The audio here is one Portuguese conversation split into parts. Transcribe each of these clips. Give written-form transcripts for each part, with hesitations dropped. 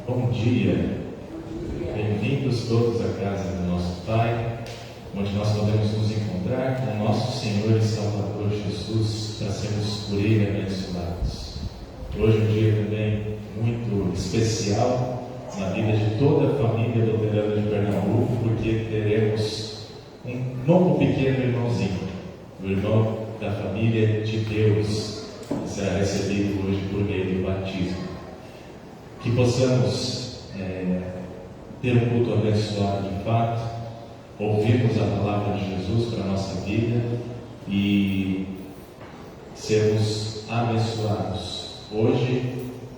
Bom dia, bem-vindos todos à casa do nosso Pai, onde nós podemos nos encontrar com nosso Senhor e Salvador Jesus para sermos por Ele abençoados. Hoje é um dia também muito especial na vida de toda a família luterana de Pernambuco, porque teremos um novo pequeno irmãozinho, o irmão da família de Deus, que será recebido hoje por meio do batismo. Que possamos ter um culto abençoado de fato, ouvirmos a palavra de Jesus para a nossa vida e sermos abençoados hoje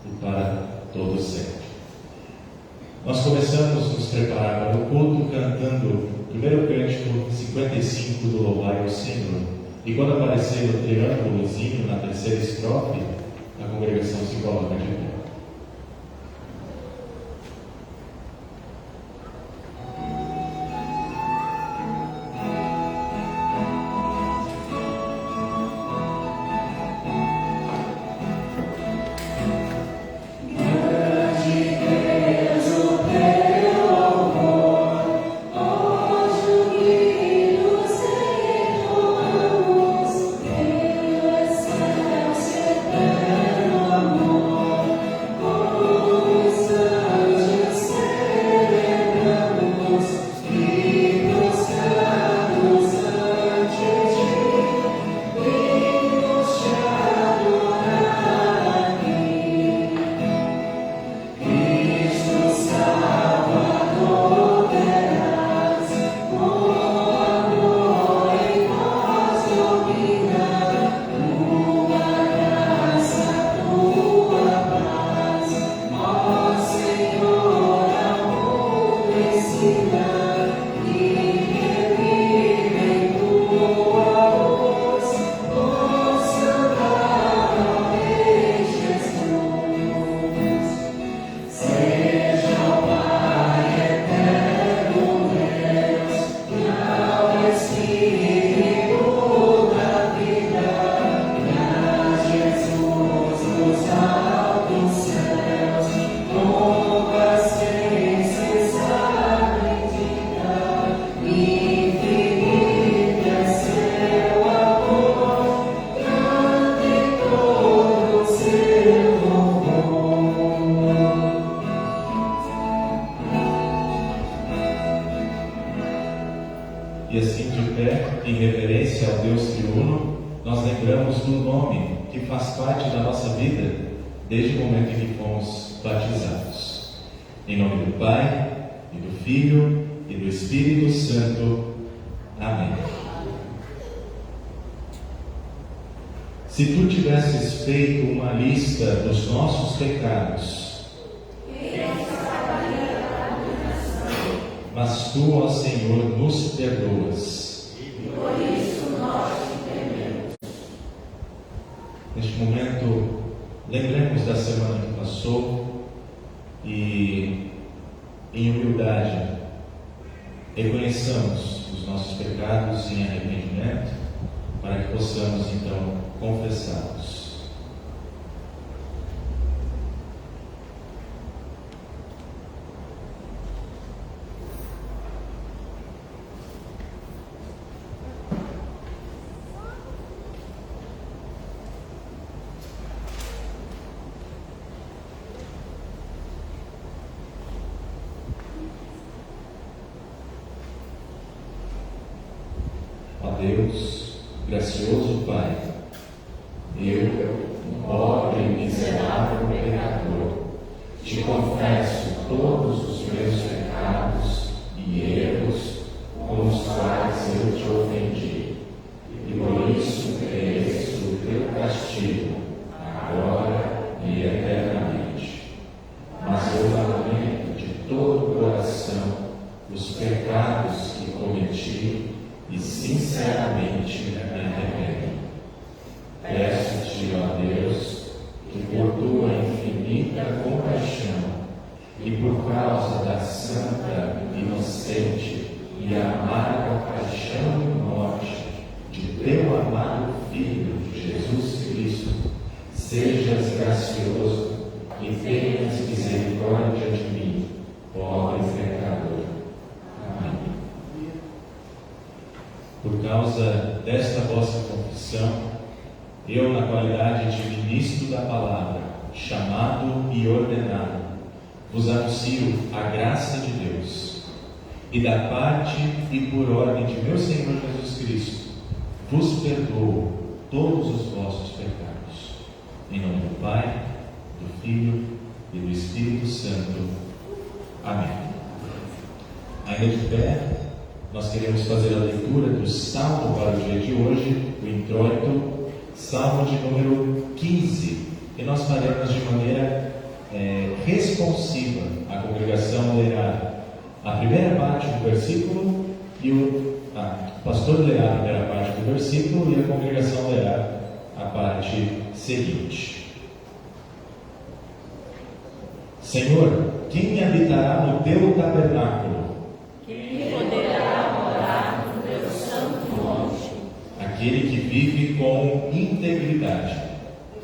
e para todo sempre. Nós começamos a nos preparar para o culto cantando o primeiro cântico 55 do Louvai ao Senhor. E quando aparecer o triângulozinho na terceira estrofe, a congregação se coloca de pé. Se tu tivesses feito uma lista dos nossos pecados, mas tu, ó Senhor, nos perdoas. E por isso nós te tememos. Neste momento, lembremos da semana que passou e, em humildade, reconheçamos os nossos pecados em arrependimento, para que possamos então confessá-los. Ó Deus, gracioso Pai, eu, pobre e miserável pecador, te confesso todos os meus pecados e erros com os quais eu te ofendi, e por isso mereço o teu castigo, agora e eternamente. Mas eu lamento de todo o coração os pecados que cometi e sinceramente me arrependo. Peço-te, ó Deus, que por tua infinita compaixão e por causa da santa, inocente e amarga paixão e morte de teu amado Filho, Jesus Cristo, sejas gracioso e tenhas misericórdia de eu, na qualidade de ministro da palavra, chamado e ordenado, vos anuncio a graça de Deus, e da parte e por ordem de meu Senhor Jesus Cristo, vos perdoo todos os vossos pecados. Em nome do Pai, do Filho e do Espírito Santo. Amém. Ainda de pé, nós queremos fazer a leitura do Salmo para o dia de hoje, o introito, Salmo de número 15, e nós faremos de maneira responsiva. A congregação lerá a primeira parte do versículo e o pastor lerá a primeira parte do versículo e a congregação lerá a parte seguinte. Senhor, quem habitará no teu tabernáculo? Quem poderá morar no teu santo monte? Aquele que vive com integridade,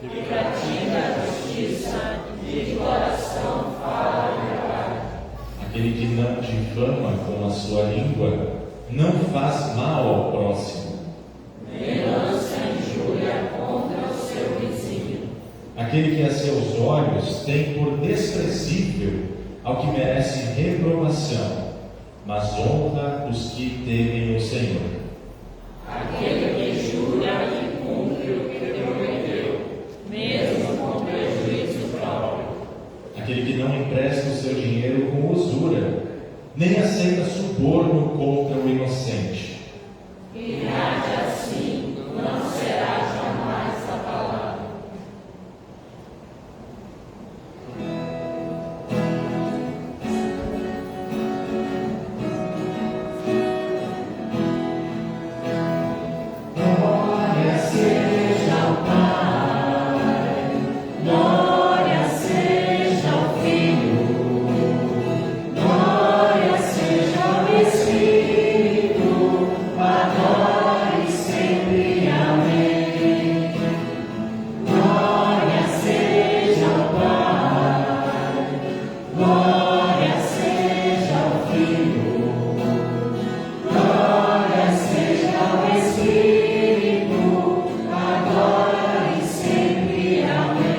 Que pratica a justiça e de coração fala a verdade. aquele que não difama com a sua língua, não faz mal ao próximo, Nem lança injúria contra o seu vizinho. aquele que a seus olhos tem por desprezível ao que merece reprovação, mas honra os que temem o Senhor. Aquele que jura e cumpre o que prometeu, mesmo com prejuízo próprio. Aquele que não empresta o seu dinheiro com usura, nem aceita suborno contra o inocente. Quem age assim não será jamais abalado. Glória seja ao Pai, glória seja ao Filho, glória seja ao Espírito, agora e sempre. Amém. Glória seja ao Pai, glória seja ao Filho, glória seja ao Espírito, agora e sempre. Amém.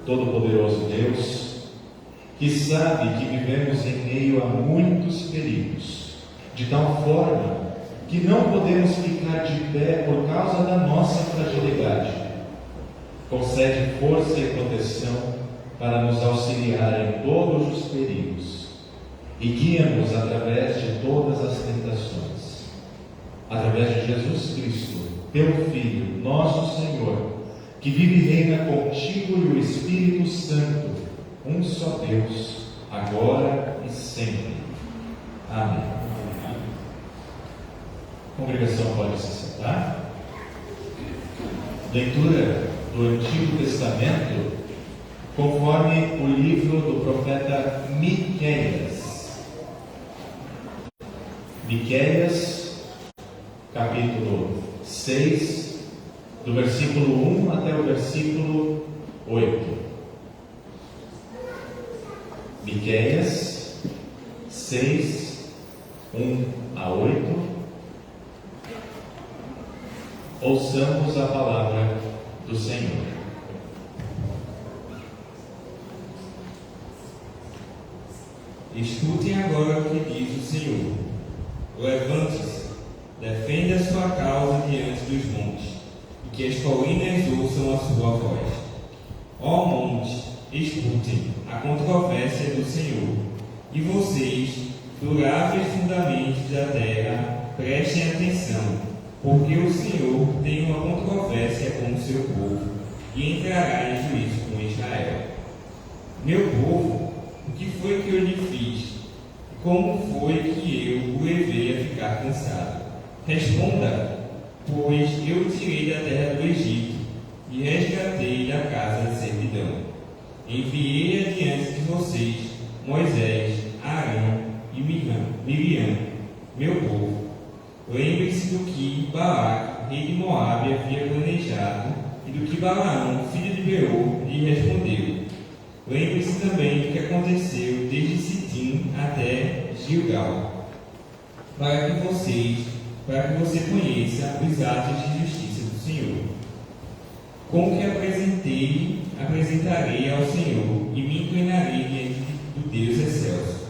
Todo-Poderoso Deus, que sabe que vivemos em meio a muitos perigos, de tal forma que não podemos ficar de pé por causa da nossa fragilidade, concede força e proteção para nos auxiliar em todos os perigos e guia-nos através de todas as tentações. Através de Jesus Cristo, teu Filho, nosso Senhor, que vive e reina contigo e o Espírito Santo, um só Deus, agora e sempre. Amém. A congregação pode se sentar. Leitura do Antigo Testamento, conforme o livro do profeta Miqueias. Miqueias, capítulo 6, do versículo 1 até o versículo 8. Miqueias 6, 1 a 8. Ouçamos a palavra do Senhor. Escutem agora o que diz o Senhor. Levante-se, defenda a sua causa diante dos montes, e que as colinas ouçam a sua voz. Ó montes, escutem a controvérsia do Senhor, e vocês, duráveis fundamentos da terra, prestem atenção, porque o Senhor tem uma controvérsia com o seu povo, e entrará em juízo com Israel. Meu povo, o que foi que eu lhe fiz? Como foi que eu o levei a ficar cansado? Responda, pois eu o tirei da terra do Egito e resgatei da casa de servidão. Enviei adiante de vocês Moisés, Arão e Miriam, meu povo. Lembre-se do que Balac, rei de Moabe, havia planejado e do que Balaão, filho de Beor, lhe respondeu. Lembre-se também do que aconteceu desde Sitim até Gilgal, para que vocês para que você conheça os atos de justiça do Senhor. Com o que apresentarei ao Senhor e me inclinarei diante do Deus excelso.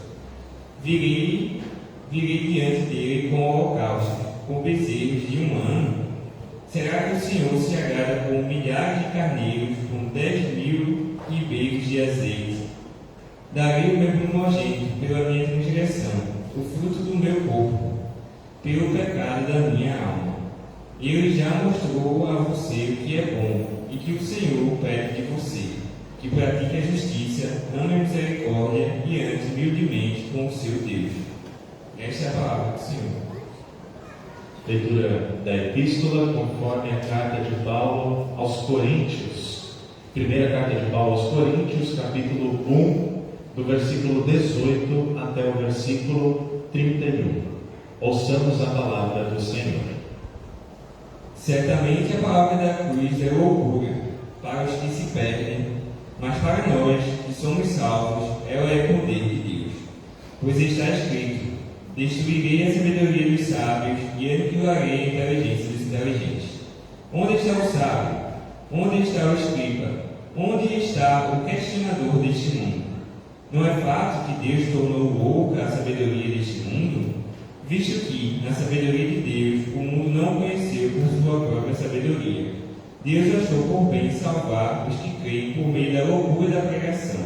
Virei diante dele com holocausto, com bezerros de 1 ano. Será que o Senhor se agrada com milhares de carneiros, com 10.000 ribeiros de azeite? Darei o meu primogênito pela minha transgressão, o fruto do meu corpo, pelo pecado da minha alma. Ele já mostrou a você o que é bom e que o Senhor pede de você, que pratique a justiça, ame a misericórdia e ande humildemente com o seu Deus. Esta é a palavra do Senhor. Leitura da Epístola conforme a carta de Paulo aos Coríntios. Primeira carta de Paulo aos Coríntios, capítulo 1, do versículo 18 até o versículo 31. Ouçamos a palavra do Senhor. Certamente a palavra da cruz é loucura para os que se perdem, mas para nós que somos salvos, ela é poder de Deus. Pois está escrito: destruirei a sabedoria dos sábios e aniquilarei a inteligência dos inteligentes. Onde está o sábio? Onde está o escriba? Onde está o questionador deste mundo? Não é fato que Deus tornou louca a sabedoria deste mundo? Visto que, na sabedoria de Deus, o mundo não conheceu por sua própria sabedoria, Deus achou por bem salvar os que creem por meio da loucura da pregação.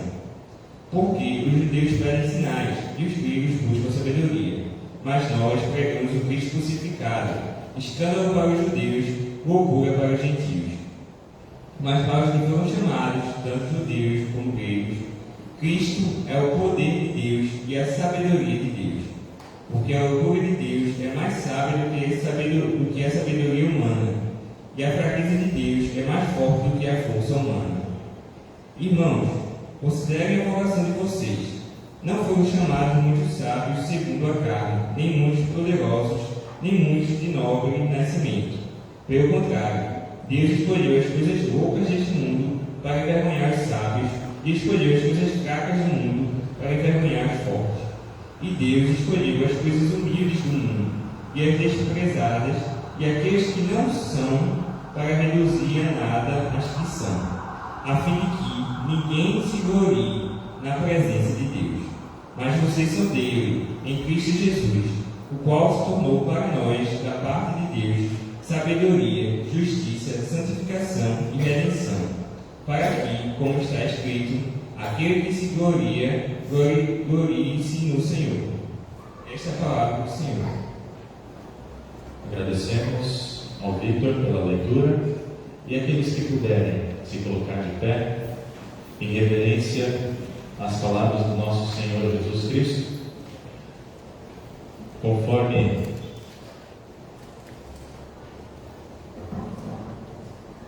Porque os judeus pedem sinais e os gregos buscam sabedoria. Mas nós pregamos o Cristo crucificado, escândalo para os judeus, loucura para os gentios. Mas para os que foram chamados, tanto judeus como gregos, Cristo é o poder de Deus e a sabedoria de Deus. Porque a loucura de Deus é mais sábia do que a sabedoria humana, e a fraqueza de Deus é mais forte do que a força humana. Irmãos, considerem a vocação de vocês. Não foram chamados muitos sábios segundo a carne, nem muitos poderosos, nem muitos de nobre nascimento. Pelo contrário, Deus escolheu as coisas loucas deste mundo para envergonhar os sábios, e escolheu as coisas fracas do mundo para envergonhar os fortes. E Deus escolheu as coisas humildes do mundo, e as desprezadas, e aqueles que não são, para reduzir a nada as que são, a fim de que ninguém se glorie na presença de Deus. Mas vocês são dele, em Cristo Jesus, o qual se tornou para nós, da parte de Deus, sabedoria, justiça, santificação e redenção, para que, como está escrito, aquele que se gloria, glorie-se no Senhor. Esta é a palavra do Senhor. Agradecemos ao Victor pela leitura e aqueles que puderem se colocar de pé em reverência às palavras do nosso Senhor Jesus Cristo, conforme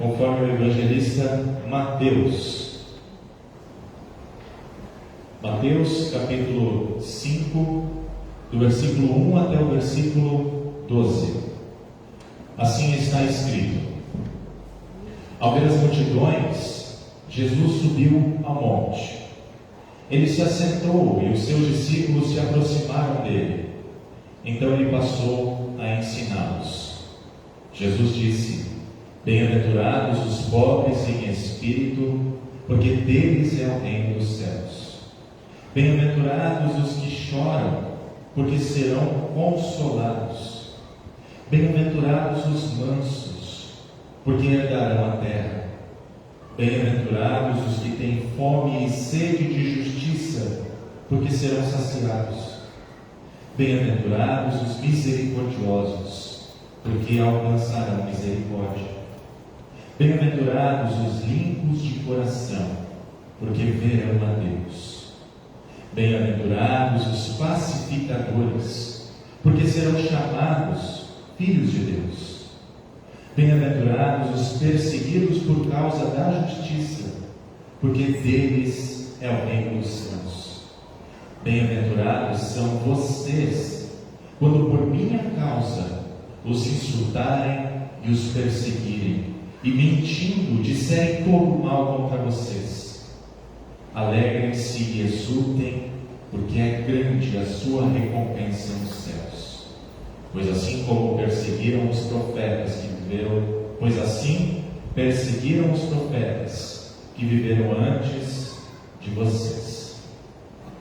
o evangelista Mateus. Mateus capítulo 5, do versículo 1 até o versículo 12. Assim está escrito: ao ver as multidões, Jesus subiu ao monte. Ele se assentou e os seus discípulos se aproximaram dele. Então ele passou a ensiná-los. Jesus disse: bem-aventurados os pobres em espírito, porque deles é o reino dos céus. Bem-aventurados os que choram, porque serão consolados. Bem-aventurados os mansos, porque herdarão a terra. Bem-aventurados os que têm fome e sede de justiça, porque serão saciados. Bem-aventurados os misericordiosos, porque alcançarão misericórdia. Bem-aventurados os limpos de coração, porque verão a Deus. Bem-aventurados os pacificadores, porque serão chamados filhos de Deus. Bem-aventurados os perseguidos por causa da justiça, porque deles é o reino dos céus. Bem-aventurados são vocês, quando por minha causa os insultarem e os perseguirem, e mentindo disserem todo mal contra vocês. Alegrem-se e exultem, porque é grande a sua recompensa nos céus. Pois assim perseguiram os profetas que viveram antes de vocês.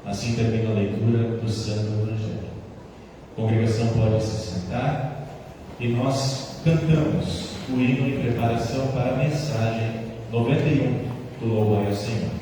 Assim termina a leitura do Santo Evangelho. A congregação pode se sentar e nós cantamos o hino em preparação para a mensagem 91 do Louvai ao Senhor.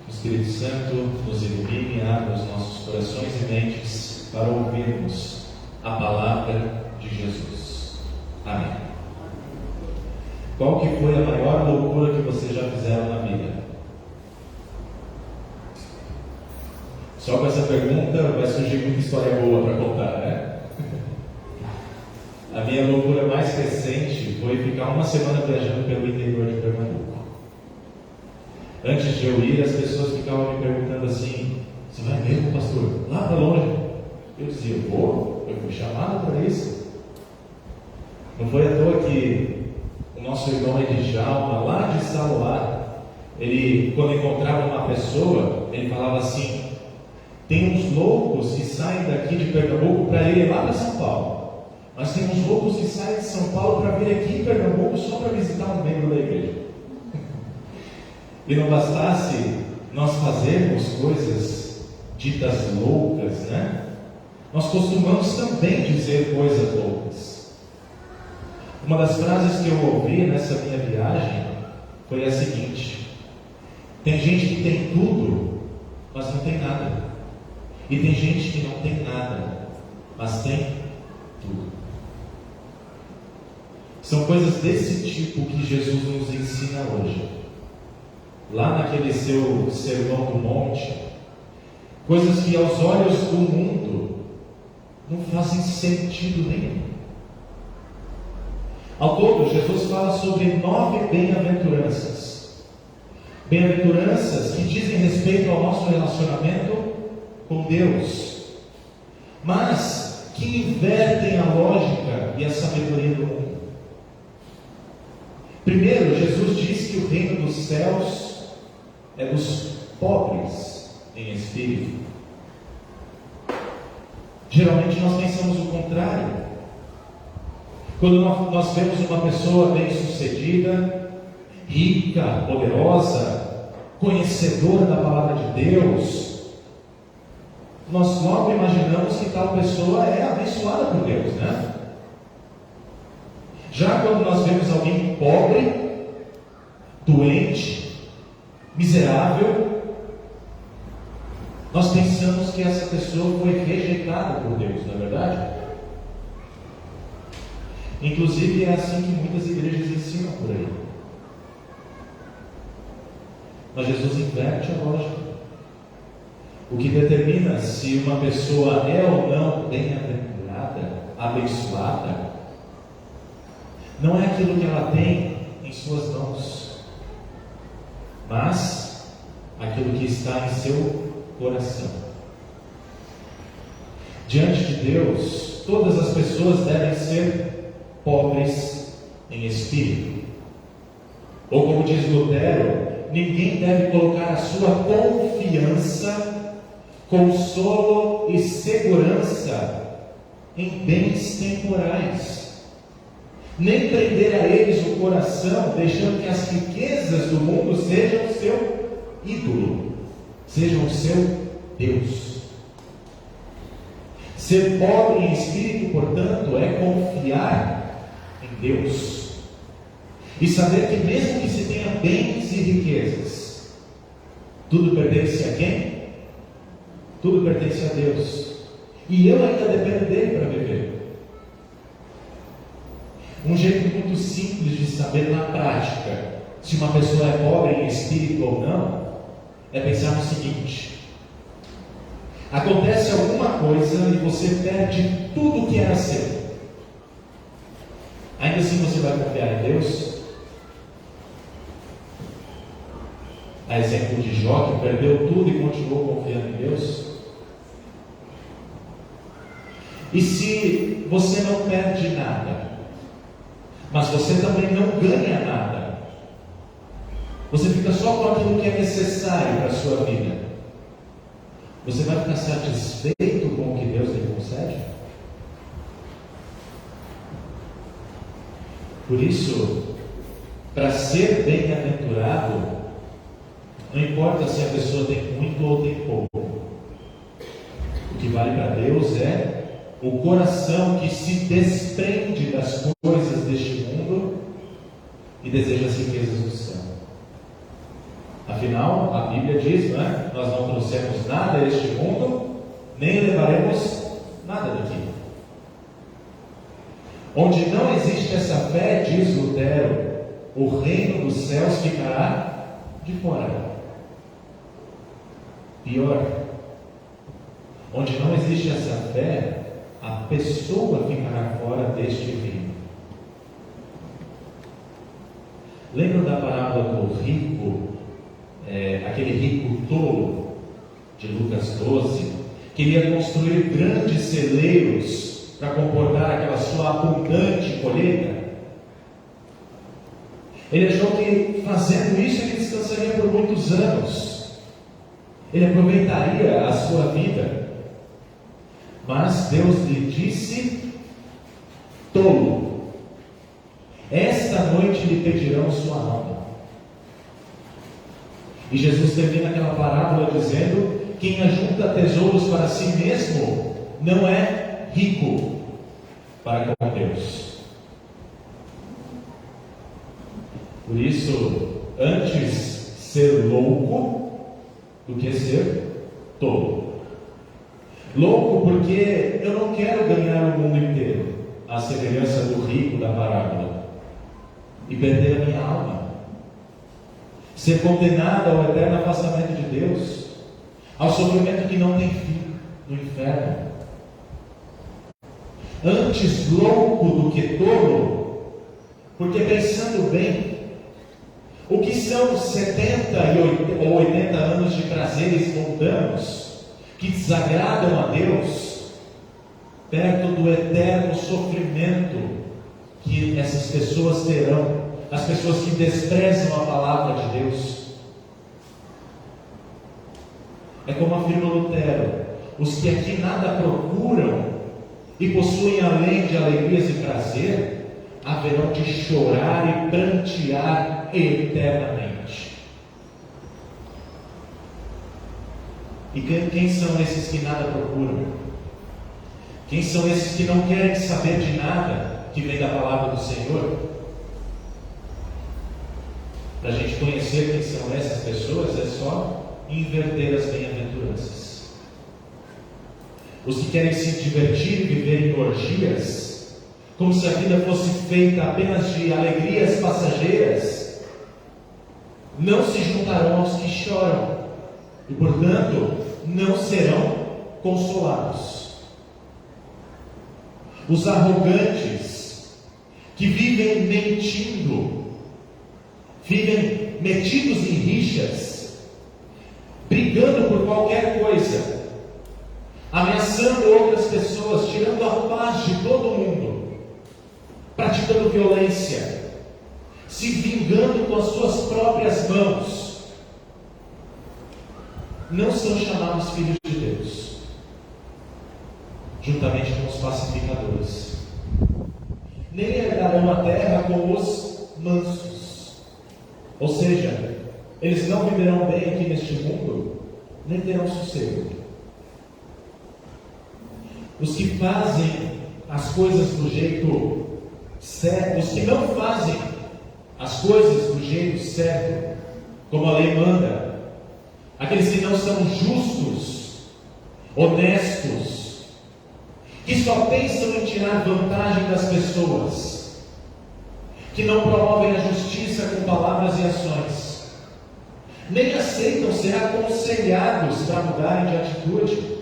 Espírito Santo nos ilumine e abra os nossos corações e mentes para ouvirmos a palavra de Jesus. Amém. Qual que foi a maior loucura que vocês já fizeram na vida? Só com essa pergunta vai surgir muita história boa para contar, né? A minha loucura mais recente foi ficar uma semana viajando pelo interior de Pernambuco. Antes de eu ir, as pessoas ficavam me perguntando assim: você vai mesmo, pastor? Lá para longe? Eu dizia: vou, eu fui chamado para isso. Não foi à toa que o nosso irmão Edjalma, lá de Saloá, ele, quando encontrava uma pessoa, ele falava assim: tem uns loucos que saem daqui de Pernambuco para ir lá para São Paulo, mas tem uns loucos que saem de São Paulo para vir aqui em Pernambuco só para visitar um membro da igreja. E não bastasse nós fazermos coisas ditas loucas, né? Nós costumamos também dizer coisas loucas. Uma das frases que eu ouvi nessa minha viagem foi a seguinte: tem gente que tem tudo, mas não tem nada. E tem gente que não tem nada, mas tem tudo. São coisas desse tipo que Jesus nos ensina hoje. Lá naquele seu sermão do monte, coisas que aos olhos do mundo não fazem sentido nenhum. Ao todo, Jesus fala sobre 9 bem-aventuranças. Bem-aventuranças que dizem respeito ao nosso relacionamento com Deus, mas que invertem a lógica e a sabedoria do mundo. Primeiro, Jesus diz que o reino dos céus é dos pobres em espírito. Geralmente nós pensamos o contrário. Quando nós vemos uma pessoa bem-sucedida, rica, poderosa, conhecedora da palavra de Deus, nós logo imaginamos que tal pessoa é abençoada por Deus, né? Já quando nós vemos alguém pobre, doente, miserável, nós pensamos que essa pessoa foi rejeitada por Deus, não é verdade? Inclusive é assim que muitas igrejas ensinam por aí. Mas Jesus inverte a lógica. O que determina se uma pessoa é ou não bem-aventurada, abençoada, não é aquilo que ela tem em suas mãos, mas aquilo que está em seu coração. Diante de Deus, todas as pessoas devem ser pobres em espírito. Ou como diz Lutero, ninguém deve colocar a sua confiança, consolo e segurança em bens temporais, nem prender a eles o coração, deixando que as riquezas do mundo sejam o seu ídolo, sejam o seu Deus. Ser pobre em espírito, portanto, é confiar em Deus e saber que mesmo que se tenha bens e riquezas, tudo pertence a quem? Tudo pertence a Deus, e eu ainda dependo dele para viver. Um jeito muito simples de saber na prática se uma pessoa é pobre em espírito ou não é pensar no seguinte: acontece alguma coisa e você perde tudo que era seu, ainda assim você vai confiar em Deus? A exemplo de Jó, que perdeu tudo e continuou confiando em Deus. E se você não perde nada, mas você também não ganha nada, você fica só com aquilo que é necessário para a sua vida, você vai ficar satisfeito com o que Deus lhe concede? Por isso, para ser bem-aventurado, não importa se a pessoa tem muito ou tem pouco, o que vale para Deus é o coração que se desprende das coisas deste mundo e deseja as riquezas do céu. Afinal, a Bíblia diz, não é? Nós não trouxemos nada a este mundo, nem levaremos nada daqui. Onde não existe essa fé, diz Lutero, o reino dos céus ficará de fora. Pior, onde não existe essa fé, a pessoa ficará fora deste reino. Lembra da parábola do rico, aquele rico tolo de Lucas 12, que ia construir grandes celeiros para comportar aquela sua abundante colheita? Ele achou que fazendo isso ele descansaria por muitos anos, ele aproveitaria a sua vida. Mas Deus lhe disse: tolo, esta noite lhe pedirão sua alma. E Jesus termina aquela parábola dizendo: quem ajunta tesouros para si mesmo não é rico para com Deus. Por isso, antes ser louco do que ser tolo. Louco porque eu não quero ganhar o mundo inteiro, à semelhança do rico da parábola, e perder a minha alma, ser condenado ao eterno afastamento de Deus, ao sofrimento que não tem fim no inferno. Antes louco do que tolo, porque pensando bem, o que são 70 ou 80 anos de prazeres mundanos que desagradam a Deus, perto do eterno sofrimento que essas pessoas terão, as pessoas que desprezam a palavra de Deus? É como afirma Lutero: os que aqui nada procuram e possuem além de alegrias e prazer, haverão de chorar e prantear eternamente. E quem são esses que nada procuram? Quem são esses que não querem saber de nada que vem da palavra do Senhor? Para a gente conhecer quem são essas pessoas, é só inverter as bem-aventuranças. os que querem se divertir e viver em orgias, como se a vida fosse feita apenas de alegrias passageiras, não se juntarão aos que choram e, portanto, não serão consolados. Os arrogantes, que vivem mentindo, vivem metidos em rixas, brigando por qualquer coisa, ameaçando outras pessoas, tirando a paz de todo mundo, praticando violência, se vingando com as suas próprias mãos, não são chamados filhos de Deus, juntamente com os pacificadores. Nem herdarão a terra com os mansos, ou seja, eles não viverão bem aqui neste mundo, nem terão sossego. Os que fazem as coisas do jeito certo, os que não fazem as coisas do jeito certo, como a lei manda, aqueles que não são justos, honestos, que só pensam em tirar vantagem das pessoas, que não promovem a justiça com palavras e ações, nem aceitam ser aconselhados para mudarem de atitude,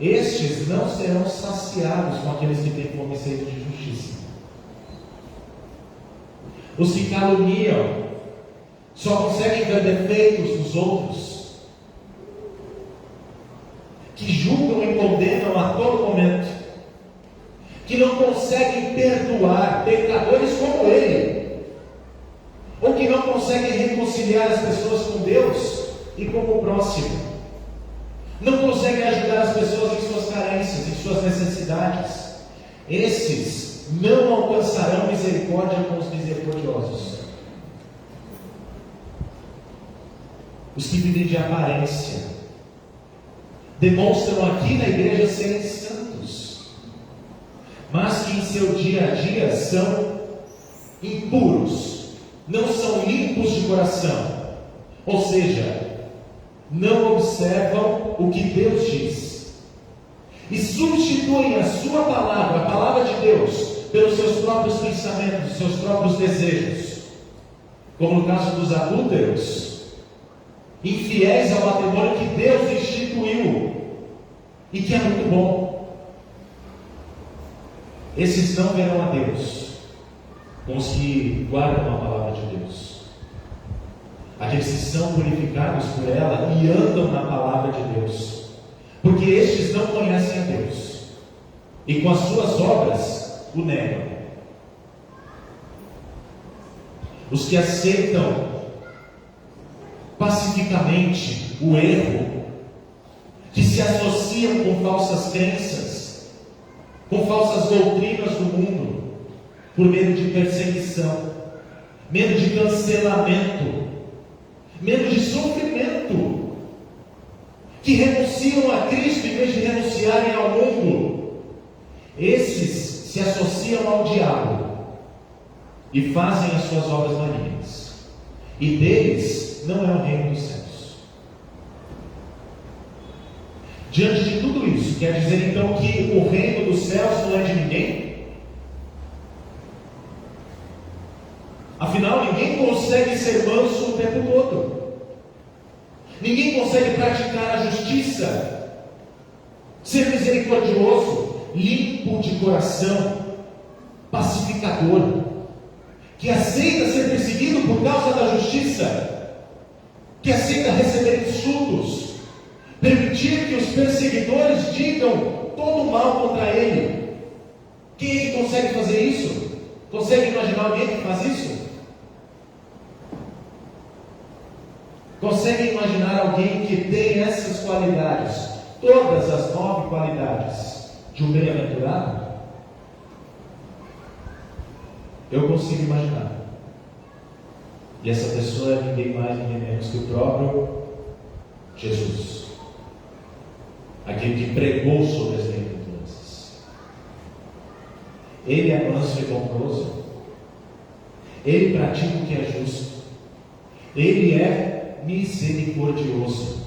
estes não serão saciados com aqueles que têm fome e sede de justiça. Os que caluniam só conseguem ver defeitos nos outros, que julgam e condenam a todo momento, que não conseguem perdoar pecadores como ele, ou que não conseguem reconciliar as pessoas com Deus e com o próximo, não conseguem ajudar as pessoas em suas carências, em suas necessidades. Esses não alcançarão misericórdia com os misericordiosos. Os que vivem de aparência demonstram aqui na igreja serem santos, mas que em seu dia a dia são impuros, não são limpos de coração, ou seja, não observam o que Deus diz e substituem a sua palavra, a palavra de Deus, pelos seus próprios pensamentos, seus próprios desejos, como no caso dos adúlteros, infiéis ao matrimônio que Deus instituiu e que é muito bom. Esses não verão a Deus com os que guardam a palavra de Deus, aqueles que são purificados por ela e andam na palavra de Deus, porque estes não conhecem a Deus e com as suas obras o negam. Os que aceitam pacificamente o erro, que se associam com falsas crenças, com falsas doutrinas do mundo, por medo de perseguição, medo de cancelamento, medo de sofrimento, que renunciam a Cristo em vez de renunciarem ao mundo, esses se associam ao diabo e fazem as suas obras malignas, e deles não é o reino dos céus. Diante de tudo isso, quer dizer então que o reino dos céus não é de ninguém? Afinal, ninguém consegue ser manso o tempo todo. Ninguém consegue praticar a justiça, ser misericordioso, limpo de coração, pacificador, que aceita ser perseguido por causa da justiça, que aceita receber insultos, permitir que os perseguidores digam todo o mal contra ele. Quem consegue fazer isso? Consegue imaginar alguém que faz isso? Consegue imaginar alguém que tem essas qualidades, todas as 9 qualidades de um bem-aventurado? Eu consigo imaginar. E essa pessoa é ninguém mais, ninguém menos que o próprio Jesus, aquele que pregou sobre as bem-aventuranças. Ele é manso e bondoso, ele pratica o que é justo, ele é misericordioso,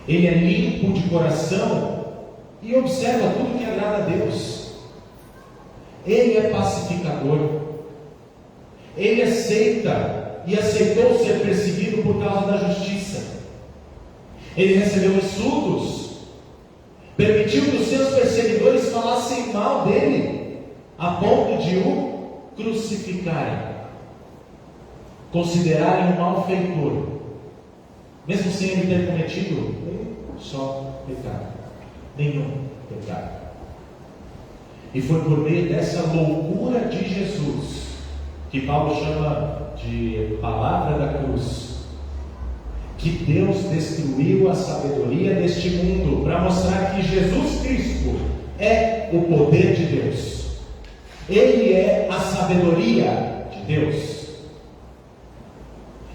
ele é limpo de coração e observa tudo que agrada a Deus. Ele é pacificador. Ele aceita e aceitou ser perseguido por causa da justiça. Ele recebeu insultos, permitiu que os seus perseguidores falassem mal dele, a ponto de o crucificarem, considerarem um malfeitor, mesmo sem ele ter cometido um só pecado, nenhum pecado. E foi por meio dessa loucura de Jesus, que Paulo chama de palavra da cruz, que Deus destruiu a sabedoria deste mundo, para mostrar que Jesus Cristo é o poder de Deus. Ele é a sabedoria de Deus.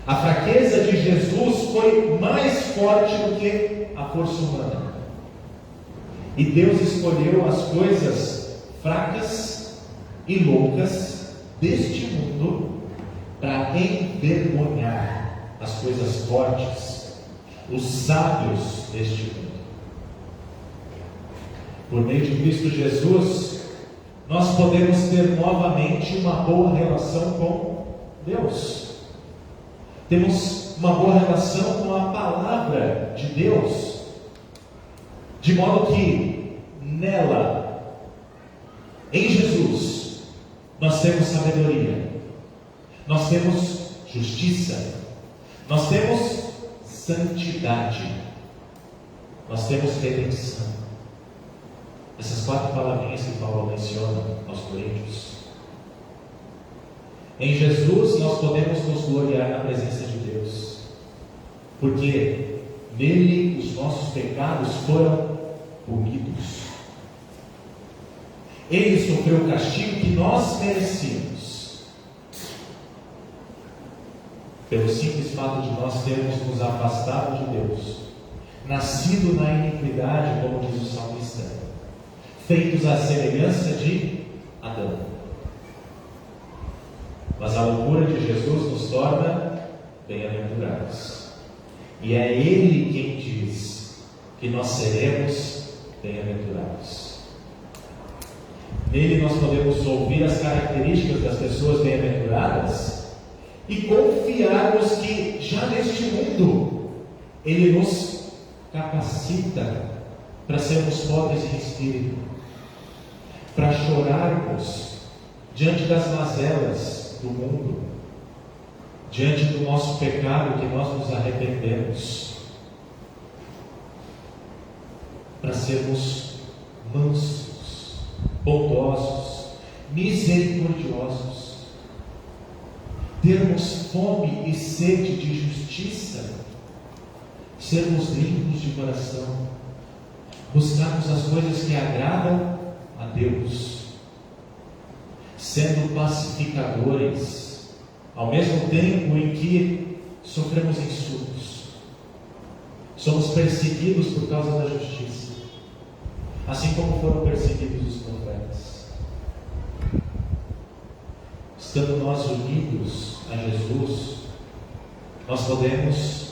A fraqueza de Jesus foi mais forte do que a força humana. E Deus escolheu as coisas fracas e loucas deste mundo para envergonhar as coisas fortes, os sábios deste mundo. Por meio de Cristo Jesus, nós podemos ter novamente uma boa relação com Deus. Temos uma boa relação com a palavra de Deus, de modo que nela, em Jesus, nós temos sabedoria, nós temos justiça, nós temos santidade, nós temos redenção. Essas 4 palavrinhas que Paulo menciona aos Coríntios. Em Jesus nós podemos nos gloriar na presença de Deus, porque nele os nossos pecados foram punidos. Ele sofreu o castigo que nós merecíamos, pelo simples fato de nós termos nos afastado de Deus, nascido na iniquidade, como diz o salmista, feitos à semelhança de Adão. Mas a loucura de Jesus nos torna bem-aventurados. E é Ele quem diz que nós seremos bem-aventurados. Nele nós podemos ouvir as características das pessoas bem-aventuradas e confiarmos que já neste mundo Ele nos capacita para sermos pobres em espírito, para chorarmos diante das mazelas do mundo, diante do nosso pecado que nós nos arrependemos, para sermos mansos, bondosos, misericordiosos, termos fome e sede de justiça, sermos limpos de coração, buscarmos as coisas que agradam a Deus, sendo pacificadores, ao mesmo tempo em que sofremos insultos, somos perseguidos por causa da justiça, assim como foram perseguidos os profetas. Estando nós unidos a Jesus, nós podemos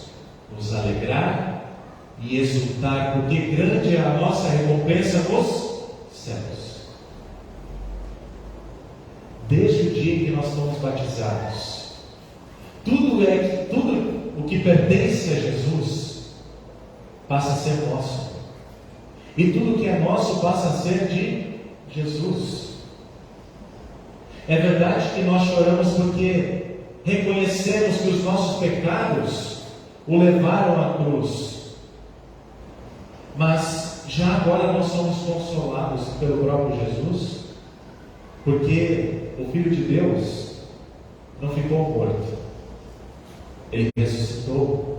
nos alegrar e exultar, porque grande é a nossa recompensa nos céus. Desde o dia em que nós fomos batizados, tudo o que pertence a Jesus passa a ser nosso, e tudo que é nosso passa a ser de Jesus. É verdade que nós choramos porque reconhecemos que os nossos pecados o levaram à cruz, mas já agora nós somos consolados pelo próprio Jesus, porque o Filho de Deus não ficou morto, Ele ressuscitou.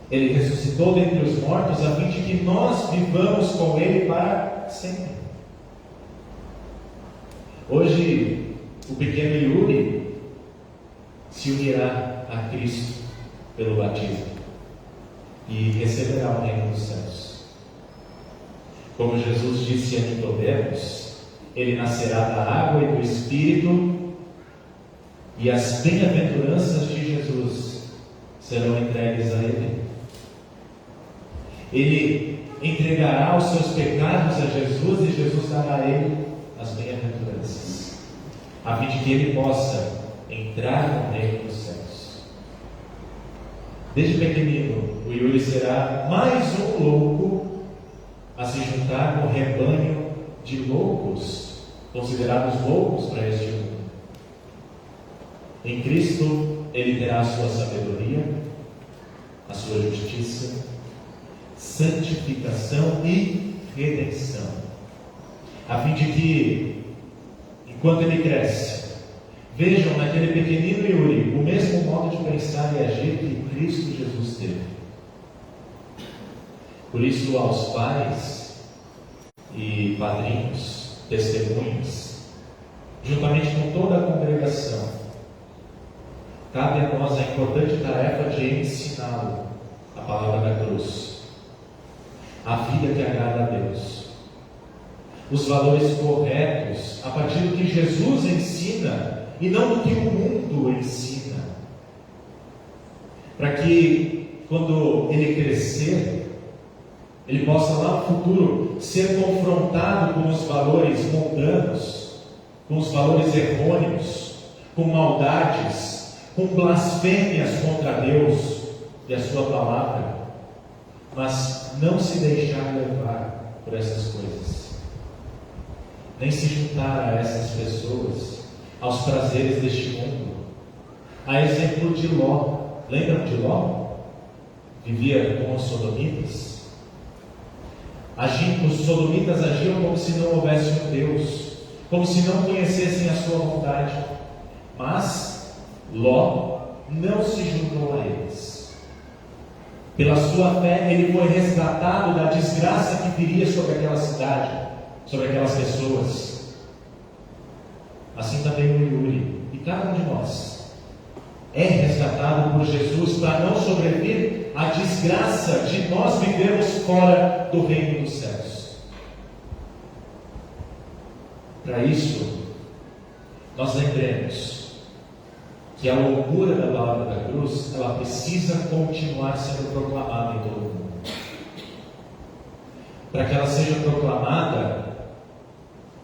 Ele ressuscitou dentre os mortos, a fim de que nós vivamos com Ele para sempre. Hoje, o pequeno Yuri se unirá a Cristo pelo batismo e receberá o reino dos céus. Como Jesus disse a Nicodemos, ele nascerá da água e do Espírito, e as bem-aventuranças de Jesus serão entregues a ele. Ele entregará os seus pecados a Jesus e Jesus dará a ele as bem-aventuranças, a fim de que ele possa entrar no reino dos céus. Desde pequenino, o Yuri será mais um louco a se juntar no rebanho de loucos, considerados loucos para este mundo. Em Cristo, ele terá a sua sabedoria, a sua justiça, santificação e redenção, a fim de que, enquanto ele cresce, vejam naquele pequenino Yuri o mesmo modo de pensar e agir que Cristo Jesus teve. Por isso, aos pais e padrinhos, testemunhas, juntamente com toda a congregação, cabe a nós a importante tarefa de ensiná-lo a palavra da cruz, a vida que agrada a Deus, os valores corretos a partir do que Jesus ensina e não do que o mundo ensina, para que quando ele crescer, ele possa lá no futuro ser confrontado com os valores mundanos, com os valores errôneos, com maldades, com blasfêmias contra Deus e a sua palavra, mas não se deixar levar por essas coisas, nem se juntar a essas pessoas, aos prazeres deste mundo. A exemplo de Ló. Lembram de Ló? Vivia com os sodomitas. Os sodomitas agiam como se não houvesse um Deus, como se não conhecessem a sua vontade. Mas Ló não se juntou a eles. Pela sua fé, ele foi resgatado da desgraça que viria sobre aquela cidade, sobre aquelas pessoas. Assim também o Yuri e cada um de nós é resgatado por Jesus para não sobrevir à desgraça de nós vivermos fora do reino dos céus. Para isso, nós lembremos que a loucura da palavra da cruz, ela precisa continuar sendo proclamada em todo o mundo. Para que ela seja proclamada,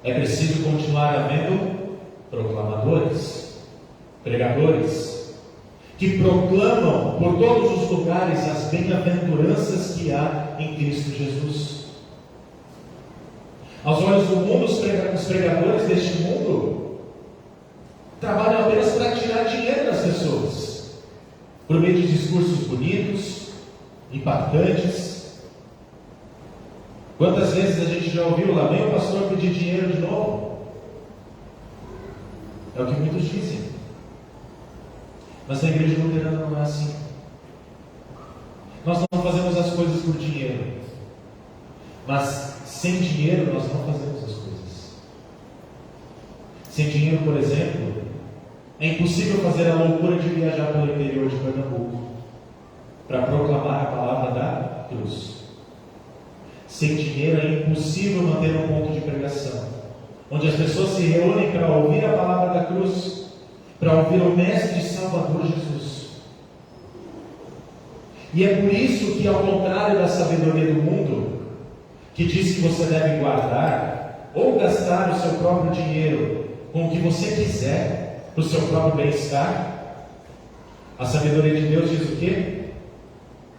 é preciso continuar havendo proclamadores, pregadores, que proclamam por todos os lugares as bem-aventuranças que há em Cristo Jesus. Aos olhos do mundo, os pregadores deste mundo trabalham apenas para tirar dinheiro das pessoas, por meio de discursos bonitos, impactantes. Quantas vezes a gente já ouviu, lá vem o pastor pedir dinheiro de novo? É o que muitos dizem. Mas na igreja luterana não é assim. Nós não fazemos as coisas por dinheiro, mas sem dinheiro nós não fazemos as coisas. Sem dinheiro, por exemplo, é impossível fazer a loucura de viajar pelo interior de Pernambuco para proclamar a palavra da cruz. Sem dinheiro é impossível manter um ponto de pregação, onde as pessoas se reúnem para ouvir a palavra da cruz, para ouvir o Mestre e Salvador Jesus. E é por isso que, ao contrário da sabedoria do mundo, que diz que você deve guardar ou gastar o seu próprio dinheiro com o que você quiser, para o seu próprio bem-estar, a sabedoria de Deus diz o quê?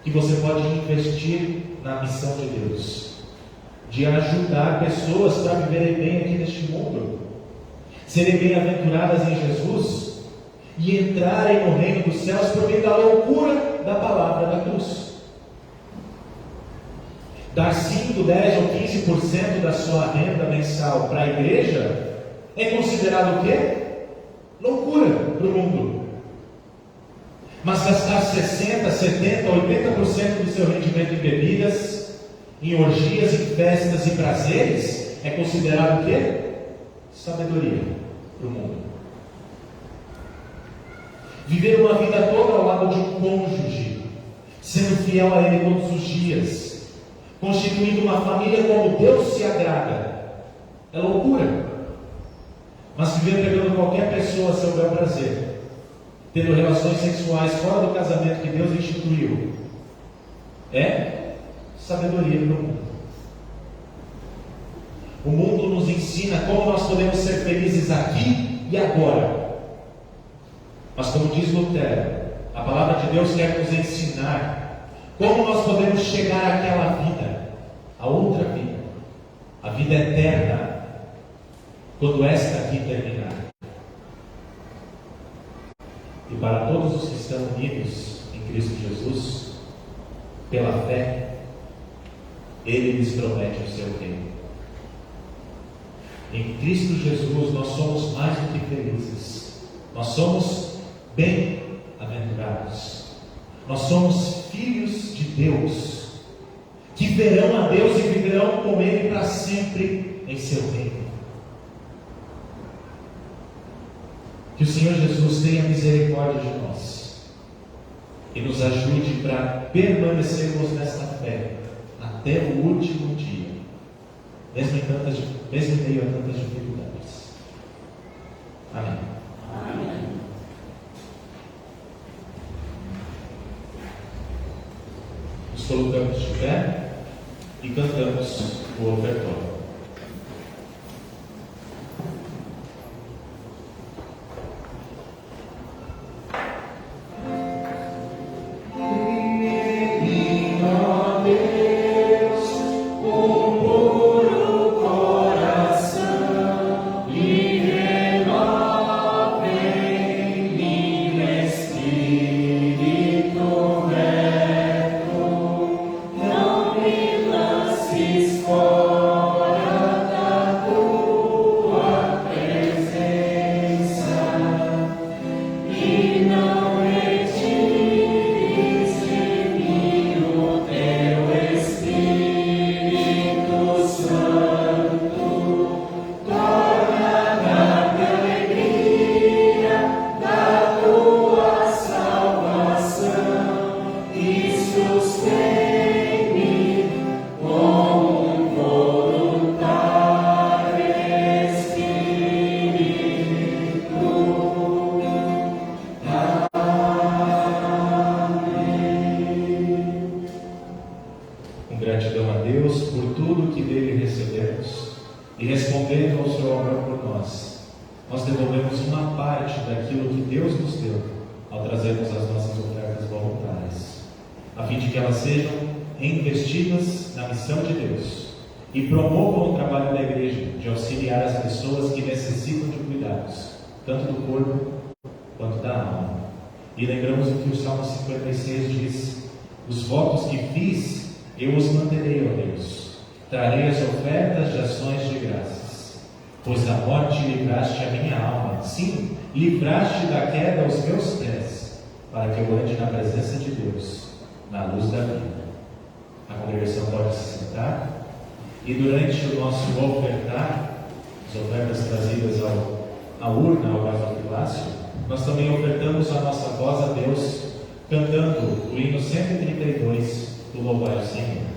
Que você pode investir na missão de Deus, de ajudar pessoas para viverem bem aqui neste mundo, serem bem-aventuradas em Jesus e entrarem no reino dos céus por meio da loucura da palavra da cruz. Dar 5, 10 ou 15% da sua renda mensal para a igreja é considerado o quê? Loucura para o mundo. Mas gastar 60%, 70%, 80% do seu rendimento em bebidas, em orgias, em festas e prazeres é considerado o quê? Sabedoria para o mundo. Viver uma vida toda ao lado de um cônjuge, sendo fiel a ele todos os dias, constituindo uma família como Deus se agrada, é loucura. Mas viver pegando qualquer pessoa a seu bel prazer, tendo relações sexuais fora do casamento que Deus instituiu, é sabedoria para o mundo. O mundo nos ensina como nós podemos ser felizes aqui e agora. Mas como diz Lutero, a palavra de Deus quer nos ensinar como nós podemos chegar àquela vida, a outra vida, a vida eterna, quando esta aqui terminar. E para todos os que estão unidos em Cristo Jesus, pela fé, Ele lhes promete o seu reino. Em Cristo Jesus nós somos mais do que felizes, nós somos bem-aventurados, nós somos filhos de Deus, que verão a Deus e viverão com Ele para sempre em seu reino. Que o Senhor Jesus tenha misericórdia de nós e nos ajude para permanecermos nesta fé até o último dia, mesmo em meio a tantas dificuldades. Amém. Amém. Nos colocamos de pé e cantamos o ofertório. E promovam o trabalho da igreja de auxiliar as pessoas que necessitam de cuidados, tanto do corpo quanto da alma. E lembramos o que o Salmo 56 diz: os votos que fiz, eu os manterei, ó Deus. Trarei as ofertas de ações de graças. Pois da morte livraste a minha alma, sim, livraste da queda os meus pés, para que eu ande na presença de Deus, na luz da vida. A congregação pode se sentar. E durante o nosso ofertar, as ofertas trazidas à urna, ao gasofilácio, nós também ofertamos a nossa voz a Deus, cantando o hino 132 do Louvai o Senhor.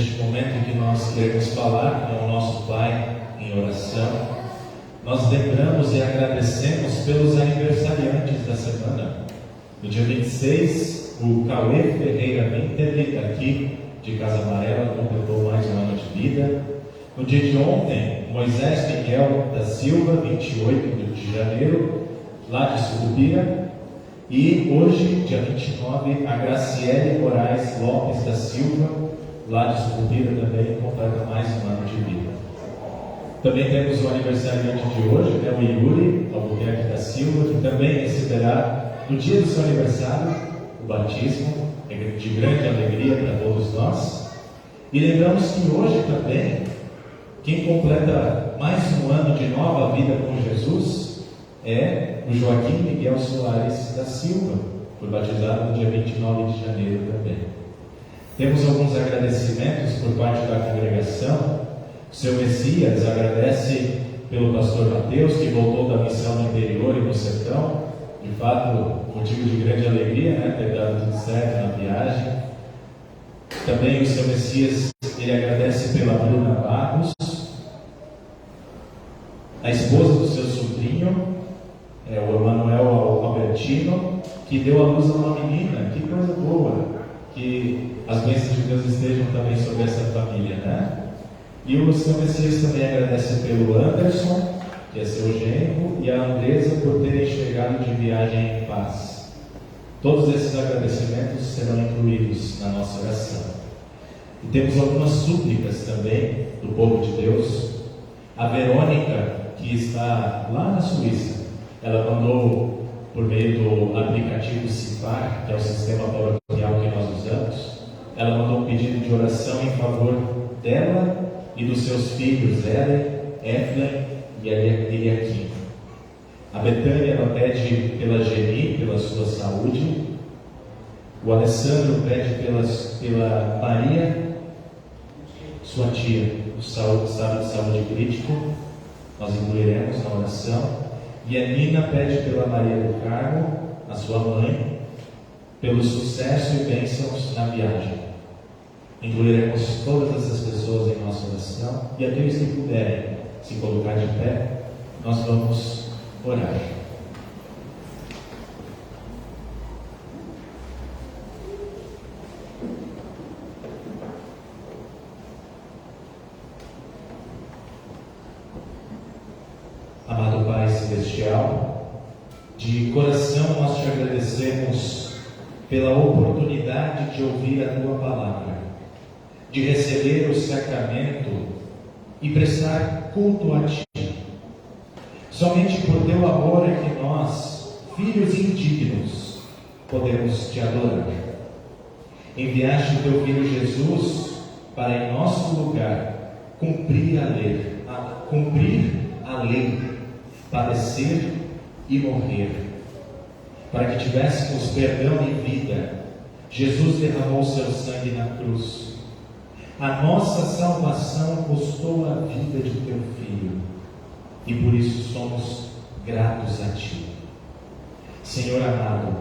neste momento em que nós queremos falar com o nosso Pai em oração, nós lembramos e agradecemos pelos aniversariantes da semana. No dia 26, o Cauê Ferreira Winter, aqui de Casa Amarela, completou mais um ano de vida. No dia de ontem, Moisés Miguel da Silva, 28 de janeiro, lá de Sucupira. E hoje, dia 29, a Graciele Moraes Lopes da Silva, lá de Sucupira, também completa mais um ano de vida. Também temos o aniversariante de hoje, né, o Yuri Albuquerque da Silva, que também receberá, no dia do seu aniversário, o batismo, de grande alegria para todos nós. E lembramos que hoje também, quem completa mais um ano de nova vida com Jesus é o Joaquim Miguel Soares da Silva, foi batizado no dia 29 de janeiro também. Temos alguns agradecimentos por parte da congregação. O seu Messias agradece pelo pastor Mateus, que voltou da missão no interior e no sertão. De fato, motivo de grande alegria, né, ter dado tudo certo na viagem. Também o seu Messias, ele agradece pela Bruna Barros, a esposa do seu sobrinho, o Emanuel Albertino, que deu à luz a uma menina. Que coisa boa! Que as bênçãos de Deus estejam também sobre essa família, né? E o seu Messias também agradece pelo Anderson, que é seu genro, e a Andresa por terem chegado de viagem em paz. Todos esses agradecimentos serão incluídos na nossa oração. E temos algumas súplicas também do povo de Deus. A Verônica, que está lá na Suíça, ela mandou por meio do aplicativo CIPAR, que é o sistema paroquial que nós usamos, ela mandou um pedido de oração em favor dela e dos seus filhos, Efraim e Eliakim. A Betânia, ela pede pela Geni, pela sua saúde. O Alessandro pede pela Maria, sua tia, o estado de saúde crítico. Nós incluiremos na oração. E a Nina pede pela Maria do Carmo, a sua mãe, pelo sucesso e bênçãos na viagem. Incluiremos todas essas pessoas em nossa oração, e aqueles que puderem se colocar de pé, nós vamos orar. Amado Pai Celestial, de coração nós te agradecemos pela oportunidade de ouvir a Tua Palavra, de receber o sacramento e prestar culto a Ti. Somente por Teu amor é que nós, filhos indignos, podemos Te adorar. Enviaste o Teu Filho Jesus para, em nosso lugar, cumprir a lei, padecer e morrer. Para que tivéssemos perdão e vida, Jesus derramou seu sangue na cruz. A nossa salvação custou a vida de Teu Filho, e por isso somos gratos a Ti. Senhor amado,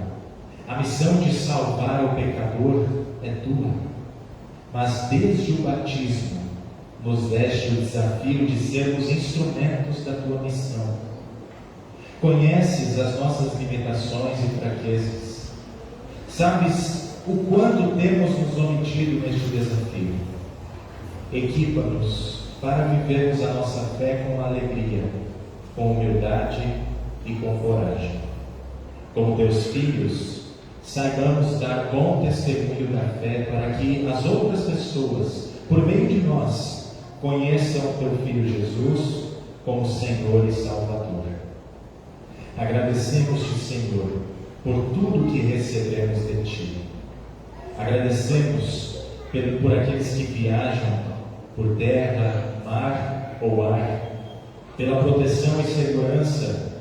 a missão de salvar o pecador é Tua, mas desde o batismo nos deste o desafio de sermos instrumentos da Tua missão. Conheces as nossas limitações e fraquezas. Sabes o quanto temos nos omitido neste desafio. Equipa-nos para vivermos a nossa fé com alegria, com humildade e com coragem. Como Teus filhos, saibamos dar bom testemunho da fé para que as outras pessoas, por meio de nós, conheçam o Teu Filho Jesus como Senhor e Salvador. Agradecemos-te, Senhor, por tudo que recebemos de Ti. Agradecemos por aqueles que viajam por terra, mar ou ar, pela proteção e segurança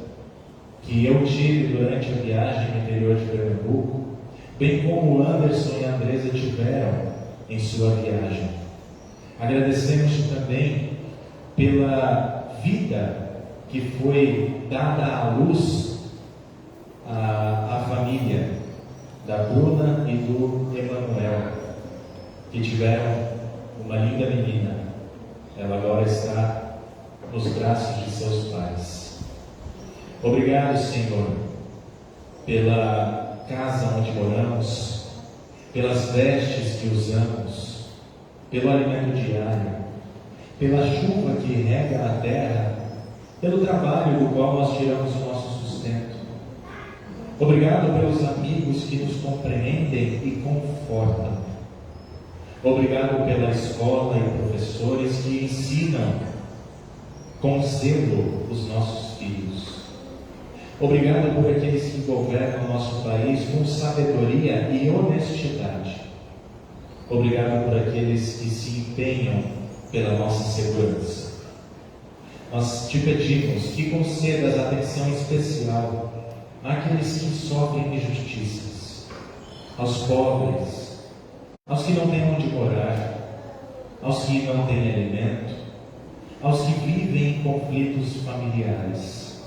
que eu tive durante a viagem no interior de Pernambuco, bem como Anderson e Andresa tiveram em sua viagem. Agradecemos também pela vida que foi dada à luz à família da Bruna e do Emanuel, que tiveram uma linda menina. Ela agora está nos braços de seus pais. Obrigado, Senhor, pela casa onde moramos, pelas vestes que usamos, pelo alimento diário, pela chuva que rega a terra, pelo trabalho do qual nós tiramos o nosso sustento. Obrigado pelos amigos que nos compreendem e confortam. Obrigado pela escola e professores que ensinam com zelo os nossos filhos. Obrigado por aqueles que governam o nosso país com sabedoria e honestidade. Obrigado por aqueles que se empenham pela nossa segurança. Nós te pedimos que concedas atenção especial àqueles que sofrem injustiças, aos pobres, aos que não têm onde morar, aos que não têm alimento, aos que vivem em conflitos familiares.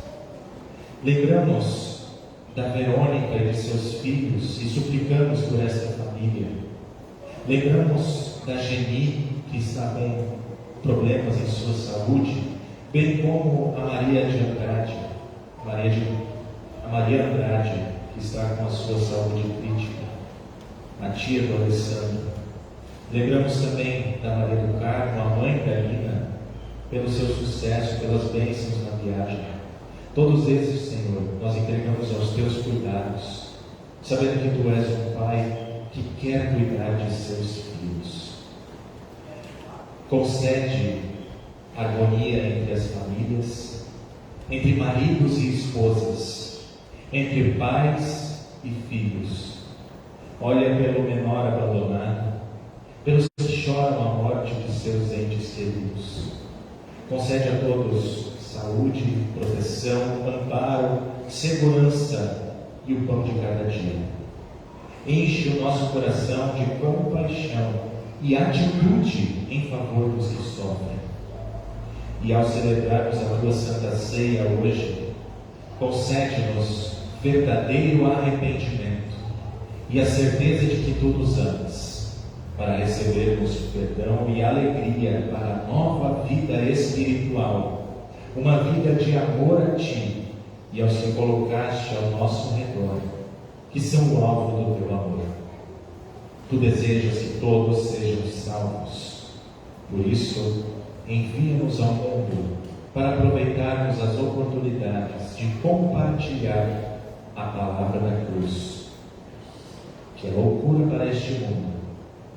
Lembramos da Verônica e de seus filhos e suplicamos por esta família. Lembramos da Geni, que está com problemas em sua saúde, bem como a Maria de Andrade, a Maria Andrade, que está com a sua saúde crítica, a tia do Alessandro. Lembramos também da Maria do Carmo, a mãe da Lina, pelo seu sucesso, pelas bênçãos na viagem. Todos esses, Senhor, nós entregamos aos teus cuidados, sabendo que tu és um Pai que quer cuidar de seus filhos. Concede harmonia entre as famílias, entre maridos e esposas, entre pais e filhos. Olha pelo menor abandonado, pelos que choram a morte de seus entes queridos. Concede a todos saúde, proteção, amparo, segurança e o pão de cada dia. Enche o nosso coração de compaixão e atitude em favor dos que sofrem. E ao celebrarmos a tua Santa Ceia hoje, concede-nos verdadeiro arrependimento e a certeza de que tu nos amas, para recebermos perdão e alegria para a nova vida espiritual, uma vida de amor a ti e aos que colocaste ao nosso redor, que são o alvo do teu amor. Tu desejas que todos sejam salvos. Por isso, envia-nos ao mundo para aproveitarmos as oportunidades de compartilhar a palavra da cruz, que é loucura para este mundo,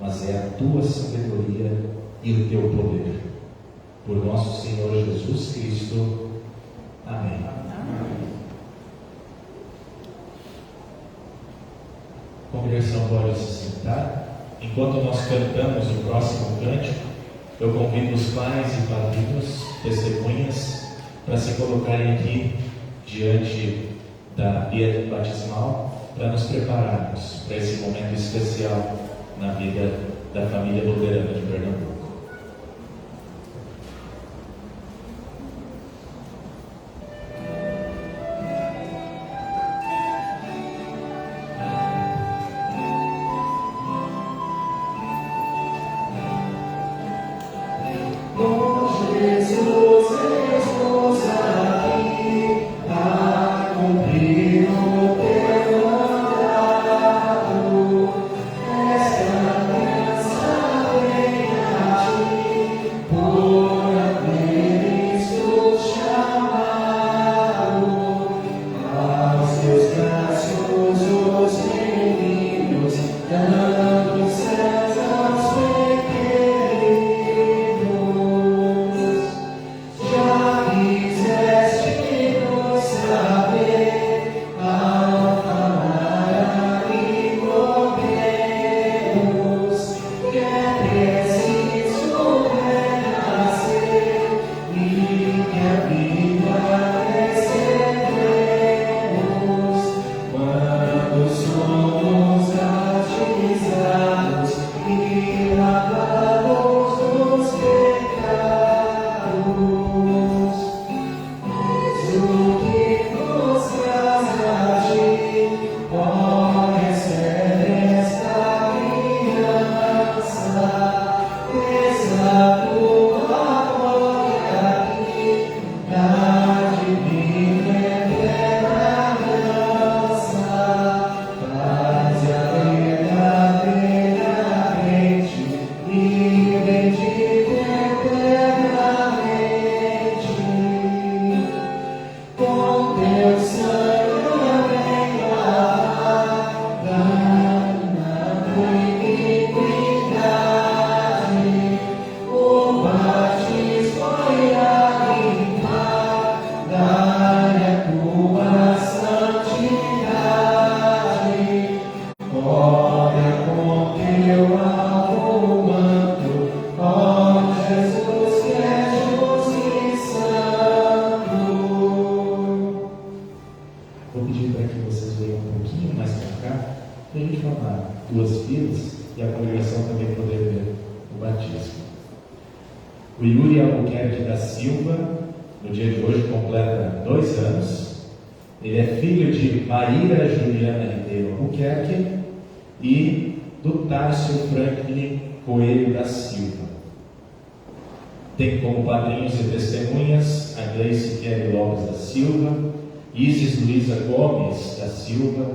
mas é a tua sabedoria e o teu poder. Por nosso Senhor Jesus Cristo. Amém. A congregação pode se sentar. Enquanto nós cantamos o próximo cântico, eu convido os pais e padrinhos, testemunhas, para se colocarem aqui diante da pia batismal, para nos prepararmos para esse momento especial na vida da família luterana de Pernambuco. Esta criança venha no dia de hoje completa 2 anos. Ele é filho de Maíra Juliana Ribeiro Albuquerque e do Tárcio Franklin Coelho da Silva. Tem como padrinhos e testemunhas a Gleice Kelly Lopes da Silva, Isis Luiza Gomes da Silva,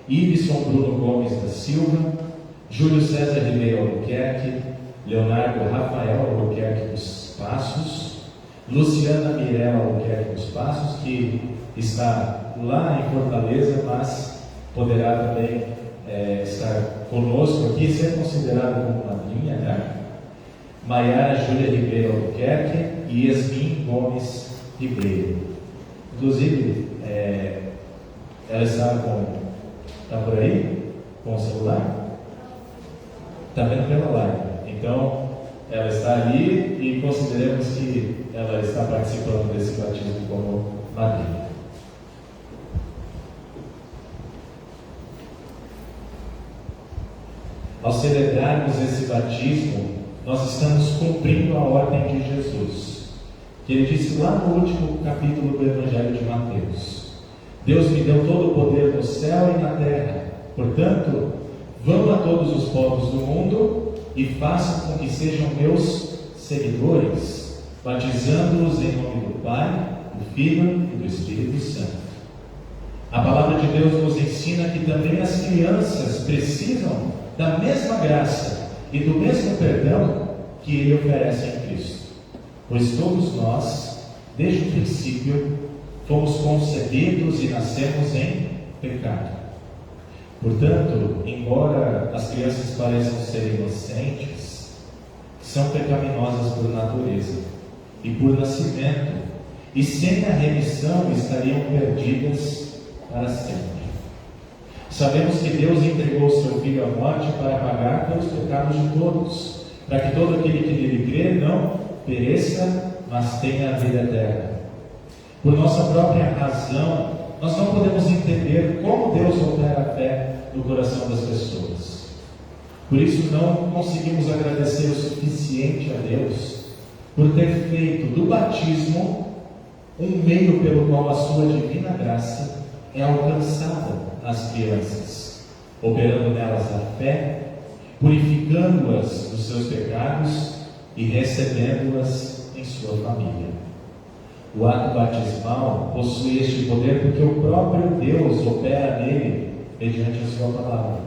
Iveson Bruno Gomes da Silva, Júlio César Ribeiro Albuquerque, Leonardo Rafael Albuquerque dos Passos, Luciana Mirella Albuquerque dos Passos, que está lá em Fortaleza, mas poderá também estar conosco aqui, ser considerada como madrinha, né? Maiara Júlia Ribeiro Albuquerque e Yasmin Gomes Ribeiro. Inclusive, ela está por aí com o celular? Está vendo pela live. Então, ela está ali e consideremos que ela está participando desse batismo como madrinha. Ao celebrarmos esse batismo, nós estamos cumprindo a ordem de Jesus, que ele disse lá no último capítulo do Evangelho de Mateus: Deus me deu todo o poder no céu e na terra, portanto, vão a todos os povos do mundo e façam com que sejam meus seguidores, batizando-os em nome do Pai, do Filho e do Espírito Santo. A palavra de Deus nos ensina que também as crianças precisam da mesma graça e do mesmo perdão que Ele oferece em Cristo, pois todos nós, desde o princípio, fomos concebidos e nascemos em pecado. Portanto, embora as crianças pareçam ser inocentes, são pecaminosas por natureza e por nascimento, e sem a remissão estariam perdidas para sempre. Sabemos que Deus entregou o seu Filho à morte para pagar pelos pecados de todos, para que todo aquele que nele crê não pereça, mas tenha a vida eterna. Por nossa própria razão, nós não podemos entender como Deus opera a fé no coração das pessoas. Por isso não conseguimos agradecer o suficiente a Deus por ter feito do batismo um meio pelo qual a sua divina graça é alcançada nas crianças, operando nelas a fé, purificando-as dos seus pecados e recebendo-as em sua família. O ato batismal possui este poder porque o próprio Deus opera nele mediante a sua palavra.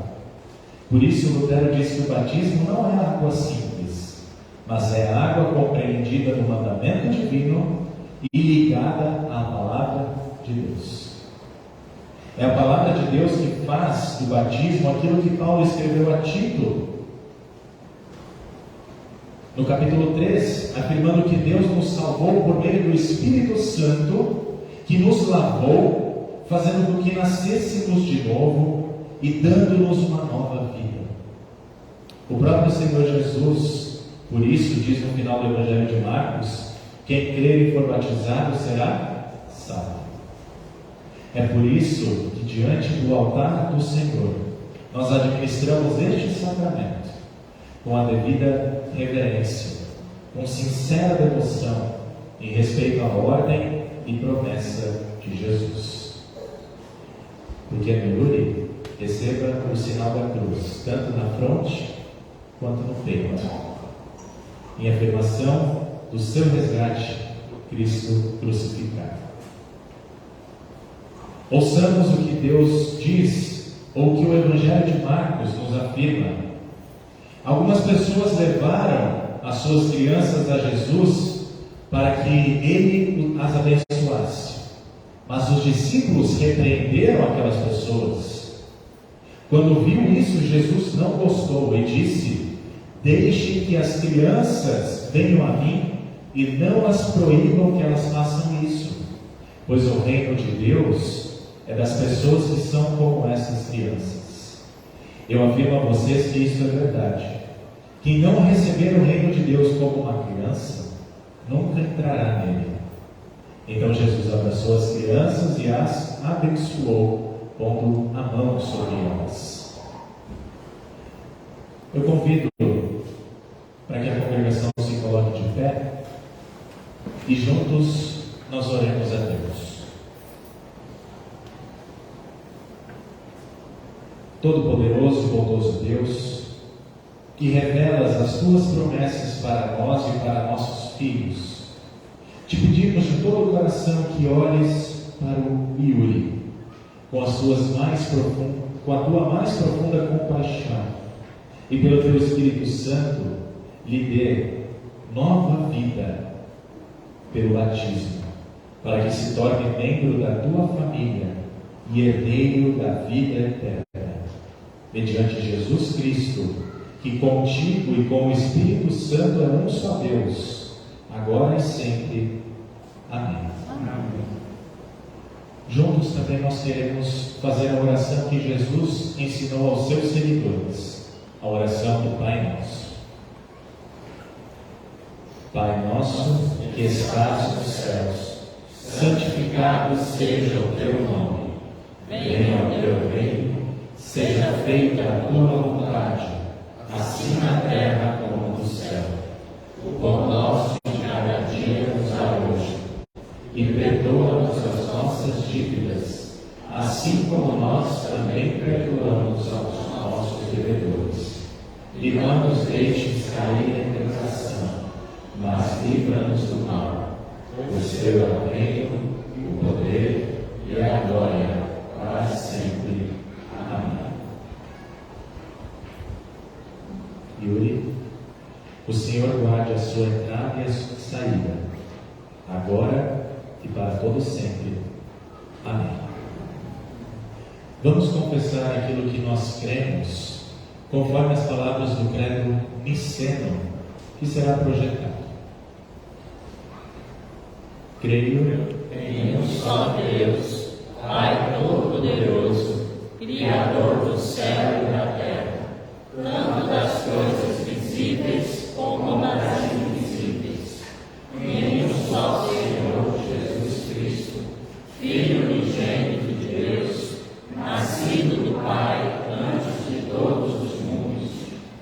Por isso Lutero diz que o batismo não é água simples, mas é água compreendida no mandamento divino e ligada à palavra de Deus. É a palavra de Deus que faz do batismo aquilo que Paulo escreveu a Tito, no capítulo 3, afirmando que Deus nos salvou por meio do Espírito Santo, que nos lavou, fazendo com que nascêssemos de novo e dando-nos uma nova vida. O próprio Senhor Jesus, por isso, diz no final do Evangelho de Marcos: quem crer e for batizado será salvo. É por isso que diante do altar do Senhor, nós administramos este sacramento com a devida reverência, com sincera devoção, em respeito à ordem e promessa de Jesus. Porque no Yuri, receba o sinal da cruz, tanto na fronte quanto no peito, em afirmação do seu resgate, Cristo crucificado. Ouçamos o que Deus diz, ou o que o Evangelho de Marcos nos afirma. Algumas pessoas levaram as suas crianças a Jesus para que Ele as abençoasse, mas os discípulos repreenderam aquelas pessoas. Quando viu isso, Jesus não gostou e disse: deixe que as crianças venham a mim e não as proíbam que elas façam isso, pois o reino de Deus é das pessoas que são como essas crianças. Eu afirmo a vocês que isso é verdade. Quem não receber o reino de Deus como uma criança, nunca entrará nele. Então Jesus abraçou as crianças e as abençoou, pondo a mão sobre elas. Eu convido para que a congregação se coloque de pé. e juntos nós oremos a Deus. Todo-Poderoso e bondoso Deus, que revelas as Tuas promessas para nós e para nossos filhos, te pedimos de todo o coração que olhes para o Yuri com a Tua mais profunda compaixão e pelo Teu Espírito Santo lhe dê nova vida pelo batismo, para que se torne membro da Tua família e herdeiro da vida eterna, mediante Jesus Cristo, que contigo e com o Espírito Santo é um só Deus, agora e sempre. Amém. Amém. Juntos também nós queremos fazer a oração que Jesus ensinou aos seus seguidores, a oração do Pai Nosso. Pai nosso que estás nos céus, santificado seja o Teu nome. Venha o Teu reino, seja feita a Tua vontade, assim na terra como no céu. O pão nosso de cada dia nos dá hoje, e perdoa-nos as nossas dívidas, assim como nós também perdoamos aos nossos devedores. E não nos deixes cair em tentação, mas livra-nos do mal. O Teu é o reino, o poder e a glória para sempre. Amém. Yuri, o Senhor guarde a sua entrada e a sua saída, agora e para todo sempre. Amém. Vamos confessar aquilo que nós cremos, conforme as palavras do credo niceno, que será projetado. Creio em um só Deus, Pai Todo-Poderoso, Criador do céu e da terra, tanto das coisas visíveis como das invisíveis. Em um só Senhor Jesus Cristo, Filho unigênito de Deus, nascido do Pai antes de todos os mundos,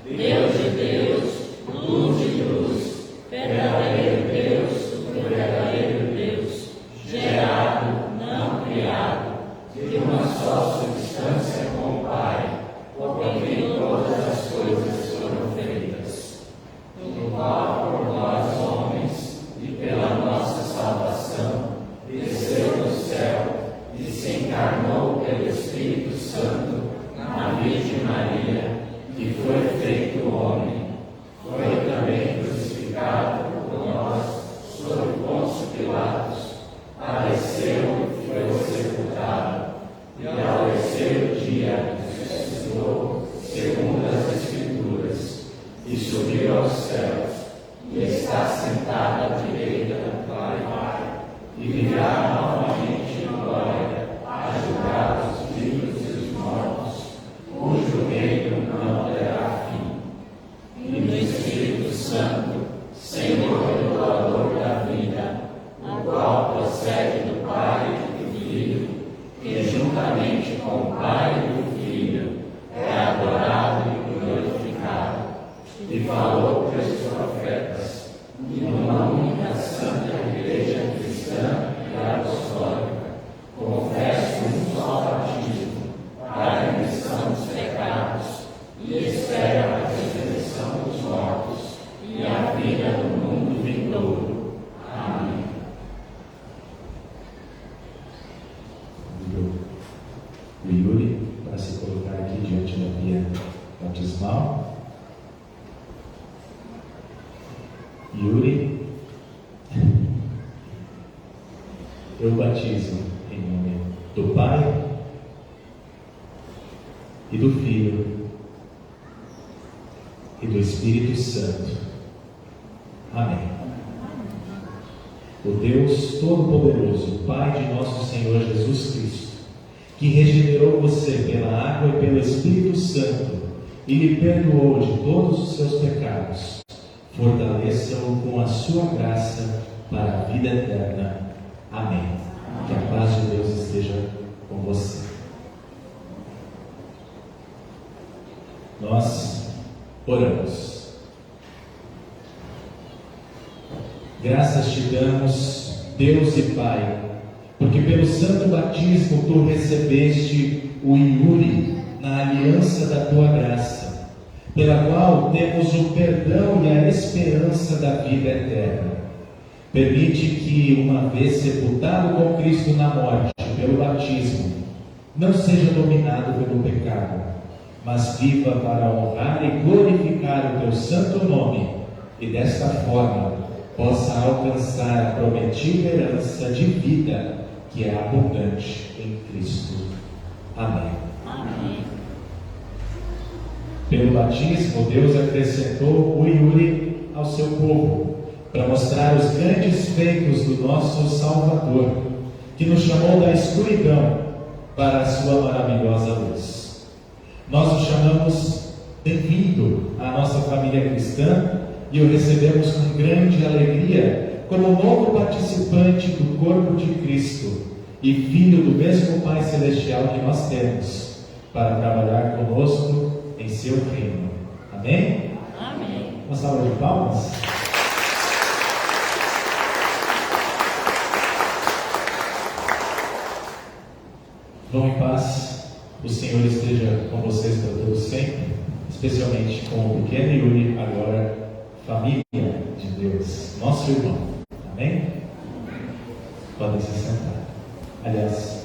Deus de Deus, luz de luz, verdadeiro Deus, verdadeiro Deus, gerado, não criado, de uma só substância com o Pai, por quem todas as coisas foram feitas, no qual por nós homens e pela nossa salvação desceu do céu e se encarnou pelo Espírito Santo na Virgem Maria, e foi feito homem, foi também crucificado por nós sob Pôncio Pilatos, padeceu e foi sepultado, e ao terceiro dia ressuscitou, segundo as Escrituras, e subiu aos céus, e está sentado à direita do Pai, e virá novamente em glória a julgar os vivos e os mortos, cujo reino não terá fim. E no Espírito Santo, Senhor e doador da vida, o qual procede do Pai e do Filho, que juntamente com o Pai e o Filho é adorado e glorificado, e falou pelos profetas, e numa única santa Igreja cristã e apostólica, confesso um só batismo para a remissão dos pecados, e espero a ressurreição dos mortos e a vida do mundo vindouro. Amém. O Yuri, para se colocar aqui diante da pia batismal. Yuri, eu batizo em nome do Pai e do Filho e do Espírito Santo. Amém. O Deus Todo-Poderoso, Pai de nosso Senhor Jesus Cristo, que regenerou você pela água e pelo Espírito Santo e lhe perdoou de todos os seus pecados, fortaleça-o com a sua graça para a vida eterna. Amém. Que a paz de Deus esteja com você. Nós oramos. Graças te damos, Deus e Pai, porque pelo santo batismo tu recebeste o Yuri na aliança da tua graça, pela qual temos o perdão e a esperança da vida eterna. Permite que, uma vez sepultado com Cristo na morte pelo batismo, não seja dominado pelo pecado, mas viva para honrar e glorificar o teu santo nome, e desta forma possa alcançar a prometida herança de vida que é abundante em Cristo. Amém. Amém. Pelo batismo, Deus acrescentou o Yuri ao seu povo, para mostrar os grandes feitos do nosso Salvador, que nos chamou da escuridão para a sua maravilhosa luz. Nós o chamamos bem-vindo à nossa família cristã e o recebemos com grande alegria como novo participante do corpo de Cristo e filho do mesmo Pai Celestial que nós temos para trabalhar conosco em seu reino. Amém? Amém. Uma salva de palmas. Vão em paz, o Senhor esteja com vocês para todos sempre, especialmente com o pequeno Yuri, agora família de Deus, nosso irmão. Amém? Podem se sentar. Aliás,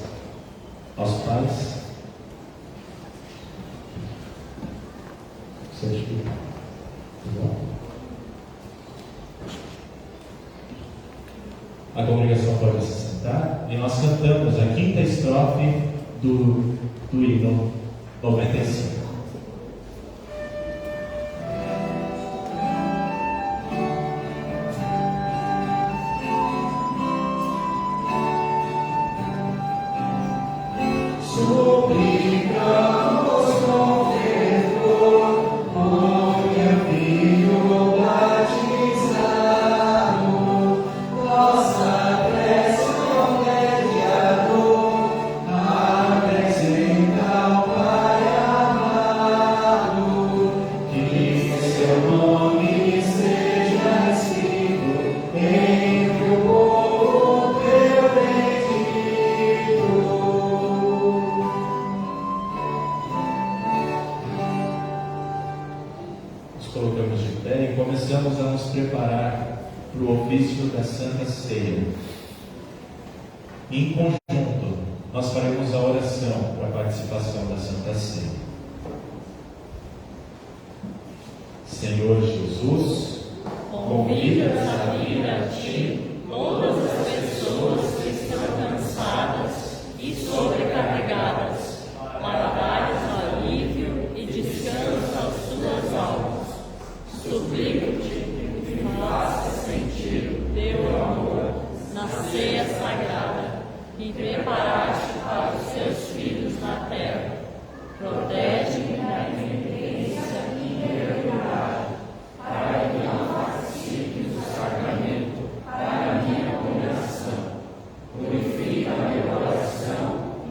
aos pais, certificado. Tudo bom? A congregação pode se sentar e nós cantamos a quinta estrofe do hino 95. Colocamos de pé e começamos a nos preparar para o ofício da Santa Ceia. Em conjunto, nós faremos a oração para a participação da Santa Ceia. Senhor Jesus, convidas a vir a Ti todas as pessoas que estão cansadas e sobrecarregadas, para dares alívio e descanso às suas almas. Suplico-te que me faças sentir o teu amor na ceia sagrada e preparaste para os teus filhos na terra. Protege-me da injustiça e impiedade, para que não participe do sacramento para minha condenação. Purifica meu coração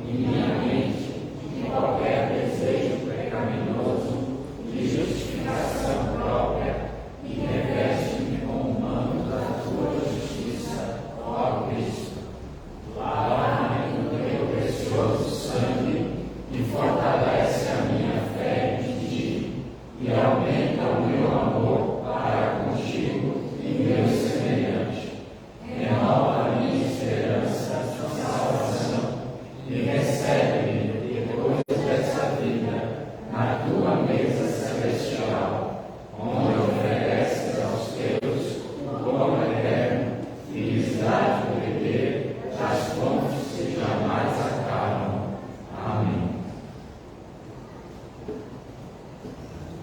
e minha mente de qualquer desejo pecaminoso, de justificação própria, e reveste-me com o manto da tua justiça, ó Cristo. Lava-me no teu precioso sangue e fortalece a minha fé em ti, e aumenta o meu amor para contigo e meu semelhante. Renova a minha esperança de salvação e recebe-me depois dessa vida na tua mesa celestial, onde ofereces aos teus o pão eterno e lhes dás de beber das fontes que jamais acabam. Amém.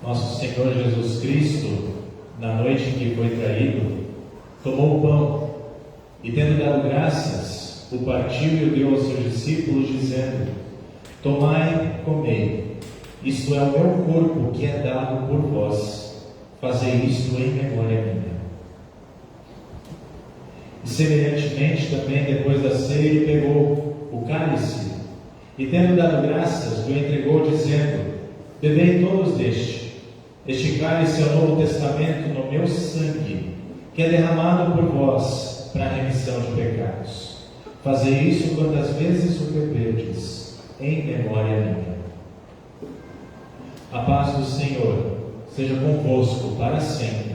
Nosso Senhor Jesus Cristo, na noite em que foi traído, tomou o pão e, tendo dado graças, o partiu e o deu aos seus discípulos, dizendo: Tomai, comei, isto é o meu corpo que é dado por vós, fazei isto em memória minha. E semelhantemente também, depois da ceia, ele pegou o cálice e, tendo dado graças, o entregou, dizendo: Bebei todos deste. Este cálice é o Novo Testamento no meu sangue, que é derramado por vós para a remissão de pecados. Fazei isso quantas vezes o beberdes, em memória minha. A paz do Senhor seja convosco para sempre.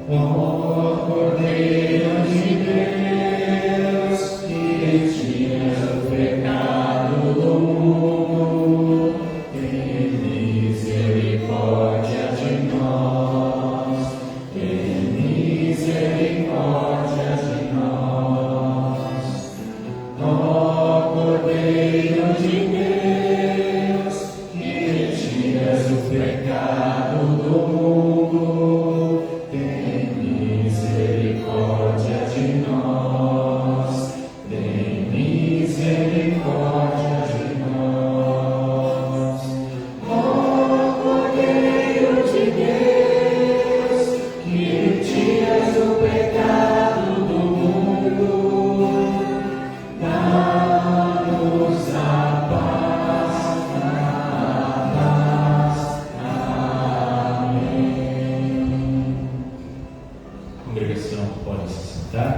Ó Cordeiro de Deus, que tiras o pecado do mundo, tem misericórdia de nós, tem misericórdia de nós. Ó Cordeiro de Deus, que tiras o pecado do mundo, misericórdia de nós, tem misericórdia de nós. Ó Cordeiro de Deus, que tiras o pecado do mundo, dá-nos a paz, amém. Congregação, pode se sentar.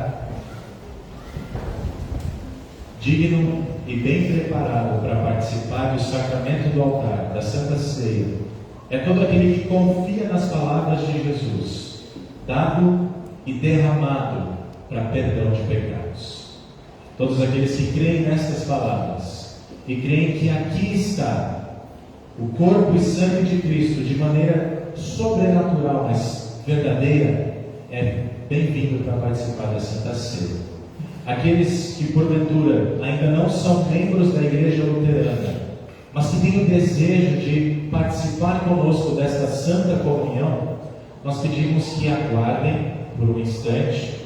Digno e bem preparado para participar do sacramento do altar, da Santa Ceia, é todo aquele que confia nas palavras de Jesus, dado e derramado para perdão de pecados. Todos aqueles que creem nestas palavras e creem que aqui está o corpo e sangue de Cristo de maneira sobrenatural, mas verdadeira, é bem-vindo para participar da Santa Ceia. Aqueles que porventura ainda não são membros da Igreja Luterana, mas que têm o desejo de participar conosco desta Santa Comunhão, nós pedimos que aguardem por um instante,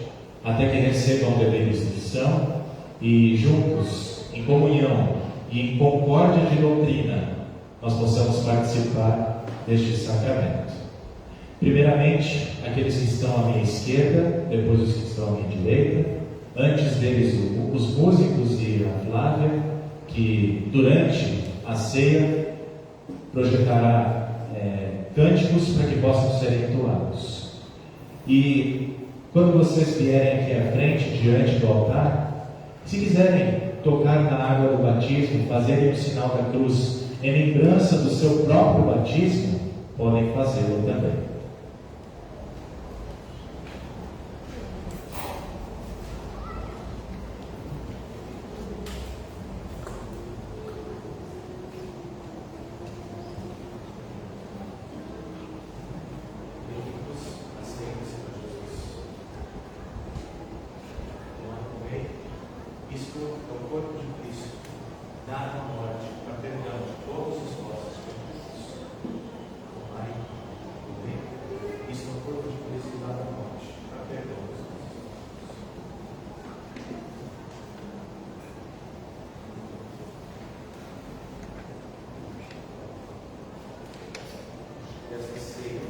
até que recebam a devida instrução, e juntos, em comunhão e em concórdia de doutrina, nós possamos participar deste sacramento. Primeiramente, aqueles que estão à minha esquerda, depois os que estão à minha direita, antes deles os músicos e a Flávia, que durante a ceia projetará cânticos para que possam ser entoados. E quando vocês vierem aqui à frente, diante do altar, se quiserem tocar na água do batismo, fazerem o sinal da cruz em lembrança do seu próprio batismo, podem fazê-lo também. Isto é o corpo de Cristo, dado à morte para perdão de todos os vossos pecados. Tomai, comei. Isto é o corpo de Cristo, dado à morte para perdão dos vossos pecados. Esta ceia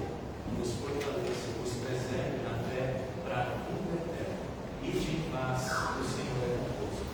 nos fortaleça, nos preserve na fé para a vida eterna. Ide em paz, o Senhor é convosco.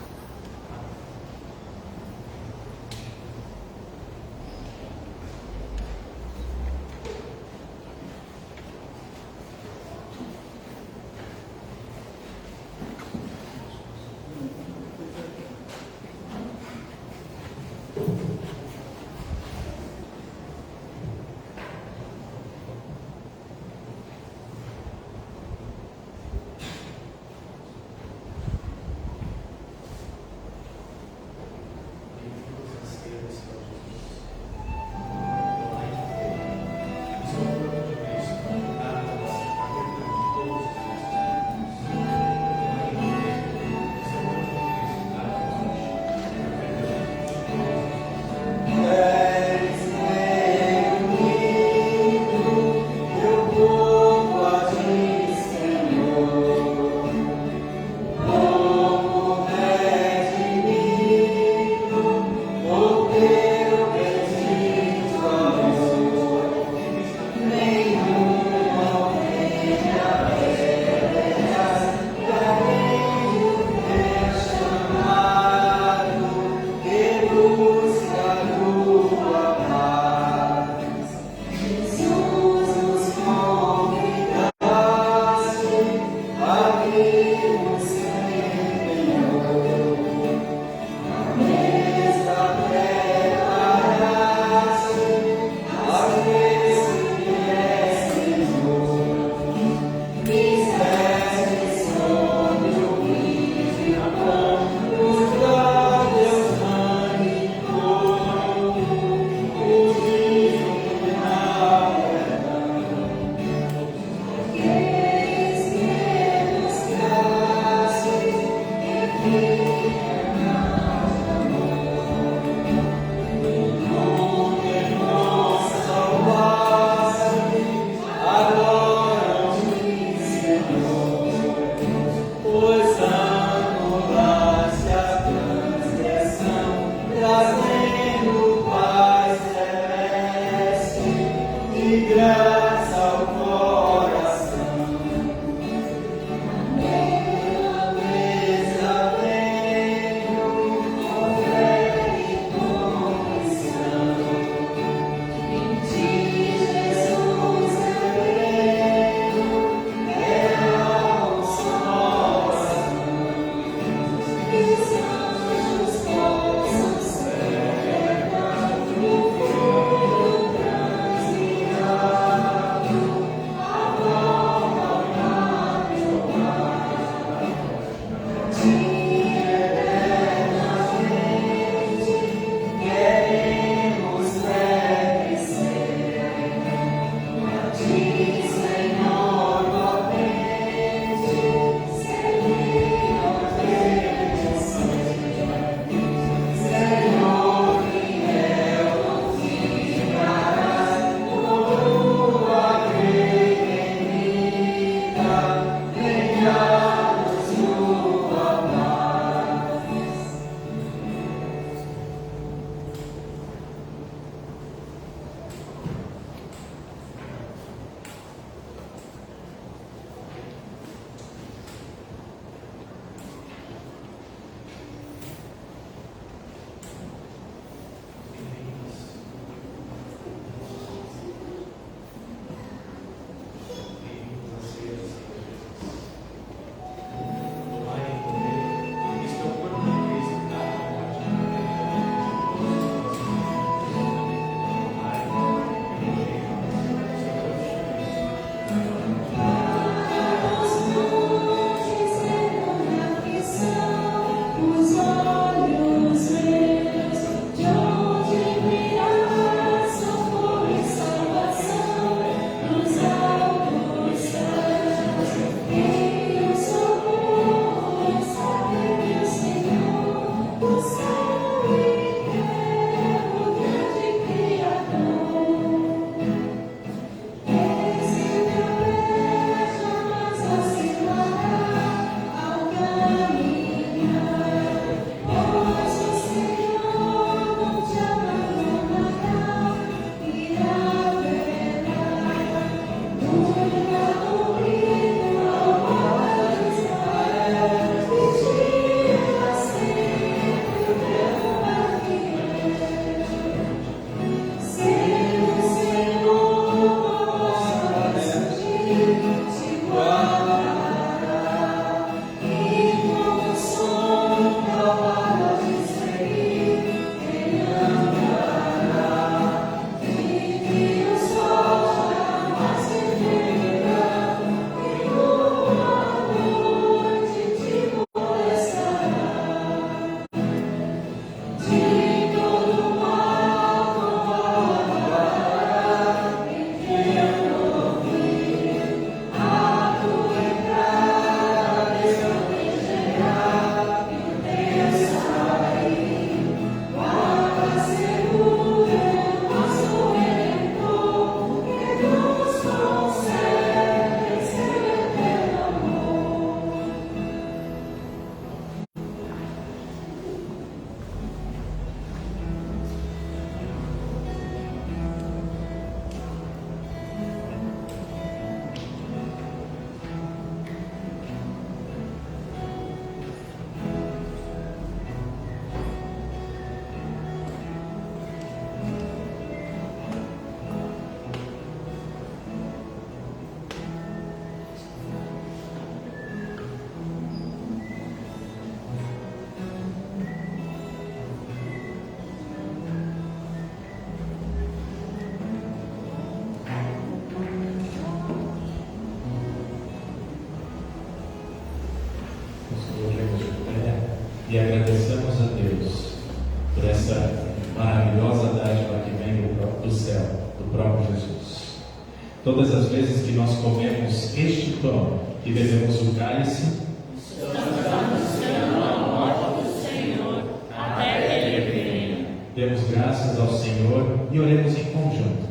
Todas as vezes que nós comemos este pão e bebemos o cálice, estamos anunciando a morte do Senhor até que Ele venha. demos graças ao Senhor e oremos em conjunto.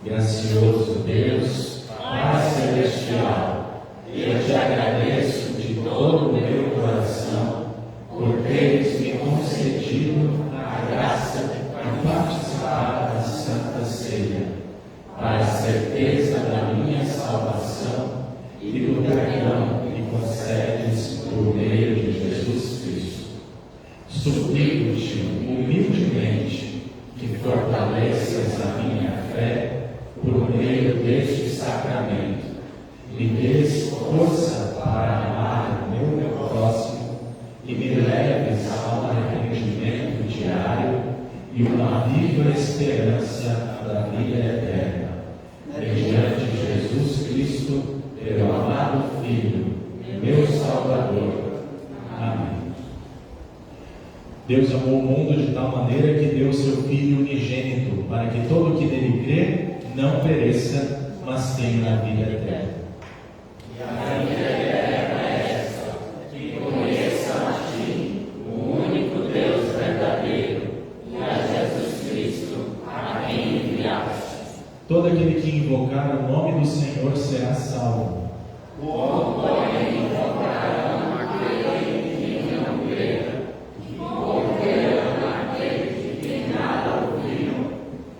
Gracioso Deus, Pai Celestial, eu te agradeço de todo o meu coração por teres me concedido a graça de participar da Santa Ceia, para a certeza da minha salvação e do perdão que concedes por meio de Jesus Cristo. Suplico-te humildemente que fortaleças a minha fé por meio deste sacramento e dês força para amar o meu próximo e me leves ao arrependimento diário e uma viva esperança da vida eterna. Mediante Jesus Cristo, teu amado Filho, meu Salvador. Amém. Deus amou o mundo de tal maneira que deu seu Filho unigênito, para que todo o que nele crê não pereça, mas tenha a vida eterna. E a vida eterna é esta, que conheçam a Ti, o único Deus verdadeiro, e a Jesus Cristo, a quem enviaste. Todo aquele que invocar o nome do Senhor será salvo. Como porém invocarão aquele que não crê, e confiarão naquele de quem nada ouviram,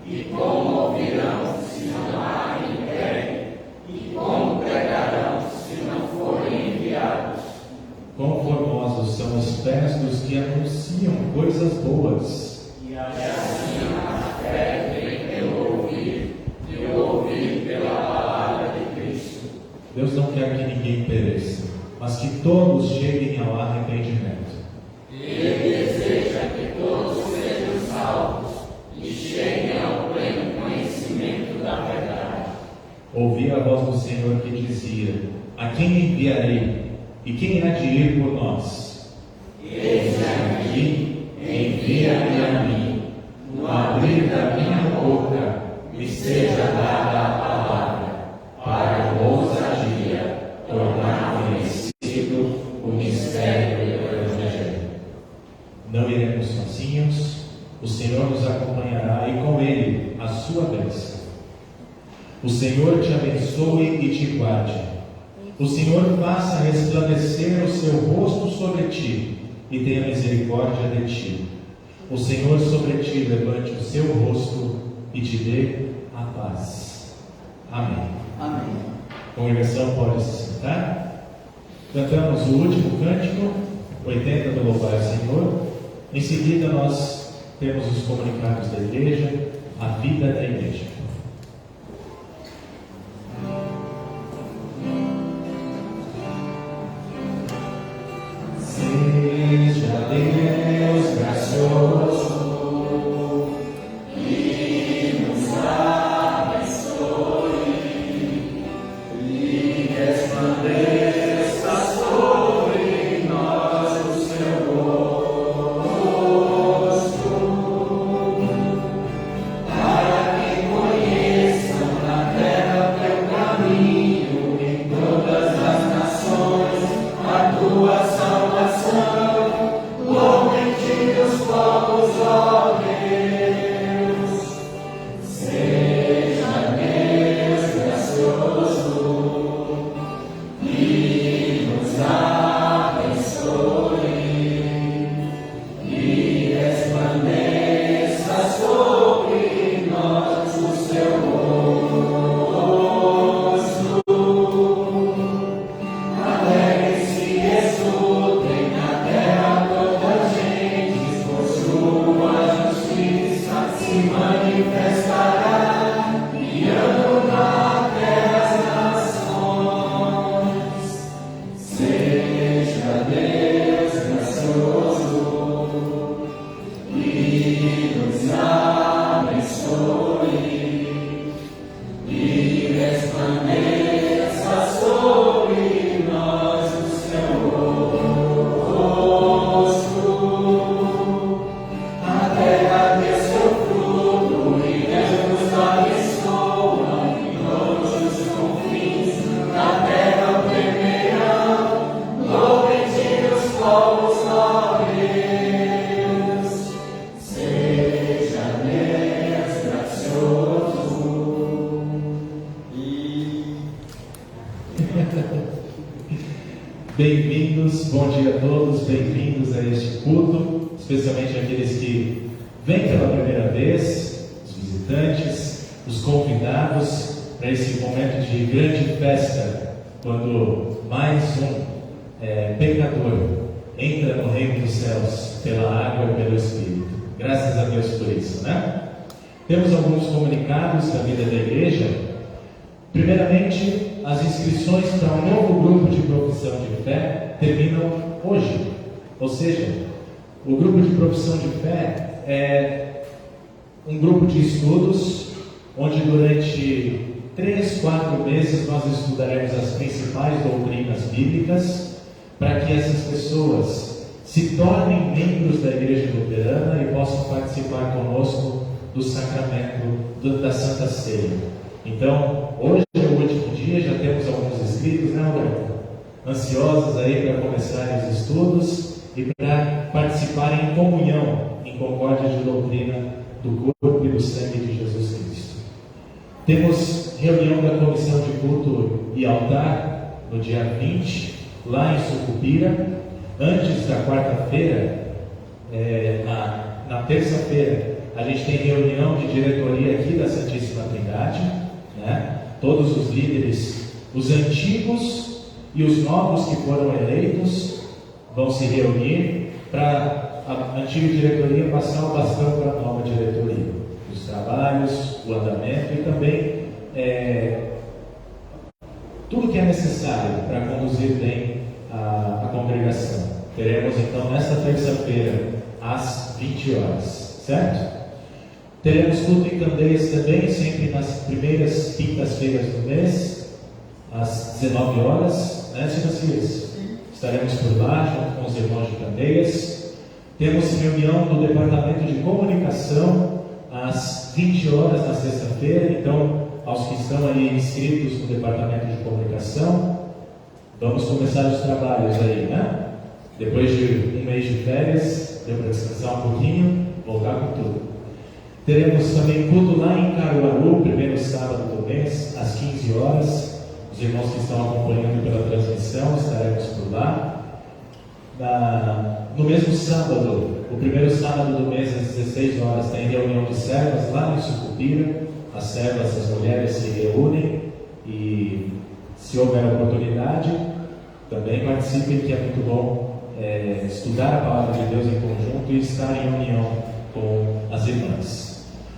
e como ouvirão se não há quem pregue, e como pregarão se não forem enviados. Quão formosos são os pés dos que anunciam coisas boas. E assim a fé vem pelo ouvir, e o ouvir pela palavra de Cristo. Deus não quer que ninguém pereça, mas que todos cheguem ao arrependimento. Ele deseja que todos sejam salvos e cheguem ao pleno conhecimento da verdade. Ouvi a voz do Senhor que dizia: a quem enviarei? E quem há de ir por nós? Eis-me aqui, Envia-me a mim. No abrir da minha boca me seja dada a palavra, para com ousadia tornar conhecido o mistério do Evangelho. Não iremos sozinhos, o Senhor nos acompanhará e com Ele a sua bênção. O Senhor te abençoe e te guarde. O Senhor faça resplandecer o seu rosto sobre ti e tenha misericórdia de ti. O Senhor sobre ti levante o seu rosto e te dê a paz. Amém. Amém. A congregação pode se sentar. Cantamos o último cântico, 80 do Louvar ao Senhor. Em seguida nós temos os comunicados da igreja, a vida da igreja. Seja Deus gracioso e nos abençoe e resplandeça sobre nós o seu rosto, para que conheça este culto, especialmente aqueles que vêm pela primeira vez, os visitantes, os convidados, para esse momento de grande festa, quando mais um pecador entra no reino dos céus pela água e pelo Espírito. Graças a Deus por isso, né? Temos alguns comunicados da vida da igreja. Primeiramente, as inscrições para um novo grupo de profissão de fé terminam hoje. Ou seja, o grupo de profissão de fé é um grupo de estudos onde durante 3, 4 meses nós estudaremos as principais doutrinas bíblicas para que essas pessoas se tornem membros da Igreja Luterana e possam participar conosco do sacramento da Santa Ceia. Então, hoje é o último dia, já temos alguns inscritos, né, Roberto? Ansiosos aí para começarem os estudos e para participarem em comunhão, em concórdia de doutrina do corpo e do sangue de Jesus Cristo. Temos reunião da Comissão de Culto e Altar no dia 20, lá em Sucupira. Antes da quarta-feira, na terça-feira, a gente tem reunião de diretoria aqui da Santíssima Trindade, né? Todos os líderes, os antigos e os novos que foram eleitos, vão se reunir para a antiga diretoria passar o bastão para a nova diretoria. Os trabalhos, o andamento e também tudo que é necessário para conduzir bem a congregação. Teremos então nesta terça-feira às 20 horas, certo? Teremos culto em Candeias também, sempre nas primeiras quintas-feiras do mês, às 19 horas, né, Silas? Estaremos por lá, junto com os irmãos de Candeias. Temos reunião do Departamento de Comunicação, às 20 horas na sexta-feira. Então, aos que estão aí inscritos no Departamento de Comunicação, vamos começar os trabalhos aí, né? Depois de um mês de férias, deu para descansar um pouquinho, voltar com tudo. Teremos também culto lá em Caruaru, primeiro sábado do mês, às 15 horas. Os irmãos que estão acompanhando pela transmissão, estaremos por lá. No mesmo sábado, o primeiro sábado do mês, às 16 horas, tem reunião de servas lá em Sucupira. As servas, as mulheres se reúnem e, se houver oportunidade, também participem, que é muito bom estudar a palavra de Deus em conjunto e estar em união com as irmãs.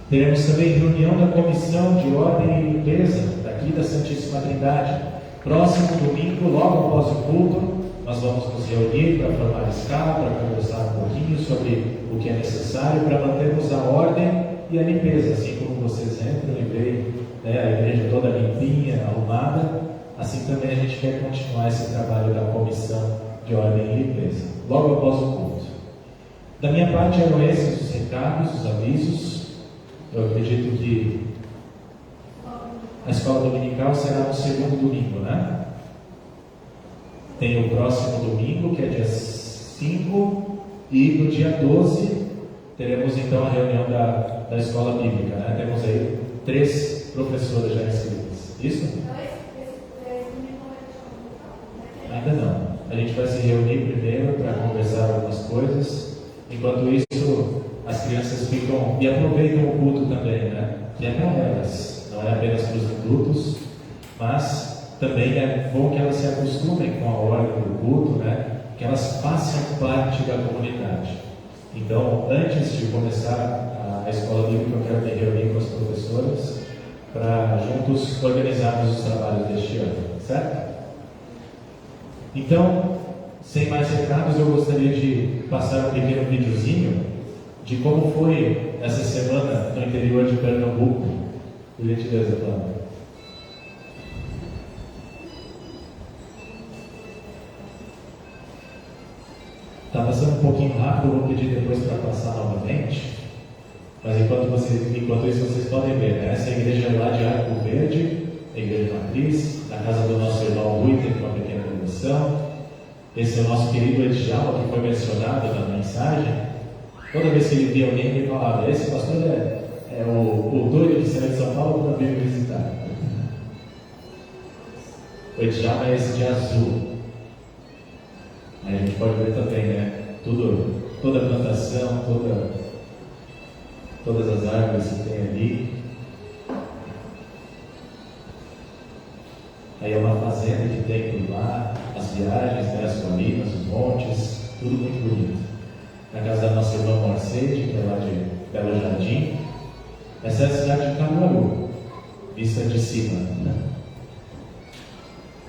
Teremos também reunião da Comissão de Ordem e Limpeza daqui da Santíssima Trindade. Próximo domingo, logo após o culto, nós vamos nos reunir para formar a escala, para conversar um pouquinho sobre o que é necessário para mantermos a ordem e a limpeza. Assim como vocês entram e veem a igreja toda limpinha, arrumada, assim também a gente quer continuar esse trabalho da Comissão de Ordem e Limpeza, logo após o culto. Da minha parte eram esses os recados, os avisos. Eu acredito que a escola dominical será no segundo domingo, né? Tem o próximo domingo, que é dia 5, e no dia 12 teremos então a reunião da escola bíblica, né? Temos aí 3 professoras já inscritas. Isso? Ainda não. A gente vai se reunir primeiro para conversar algumas coisas. Enquanto isso, as crianças ficam e aproveitam o culto também, né? Que é para elas, não é apenas para os adultos, mas também é bom que elas se acostumem com a ordem do culto, né? Que elas façam parte da comunidade. Então, antes de começar a escola bíblica, eu quero me reunir com as professoras para juntos organizarmos os trabalhos deste ano, certo? Então, sem mais recados, eu gostaria de passar um pequeno videozinho de como foi essa semana no interior de Pernambuco. Por gentileza, Flávio. Está passando um pouquinho rápido, eu vou pedir depois para passar novamente. Mas enquanto isso, vocês podem ver, né? Essa é a igreja lá de Arco Verde, a igreja matriz, na casa do nosso irmão Rui, teve uma pequena devoção. Esse é o nosso querido Edjalma, que foi mencionado na mensagem. Toda vez que ele via alguém, ele falava: esse pastor é o doido que saiu de São Paulo para vir visitar. O Edjalma é esse de azul. Aí a gente pode ver também, né? toda a plantação, todas as árvores que tem ali. Aí é uma fazenda que tem por lá, as viagens, né, as colinas, os montes, tudo muito bonito. Na casa da nossa irmã Marcete, que é lá de Belo Jardim. Essa é a cidade de Caruaru, vista de cima, né?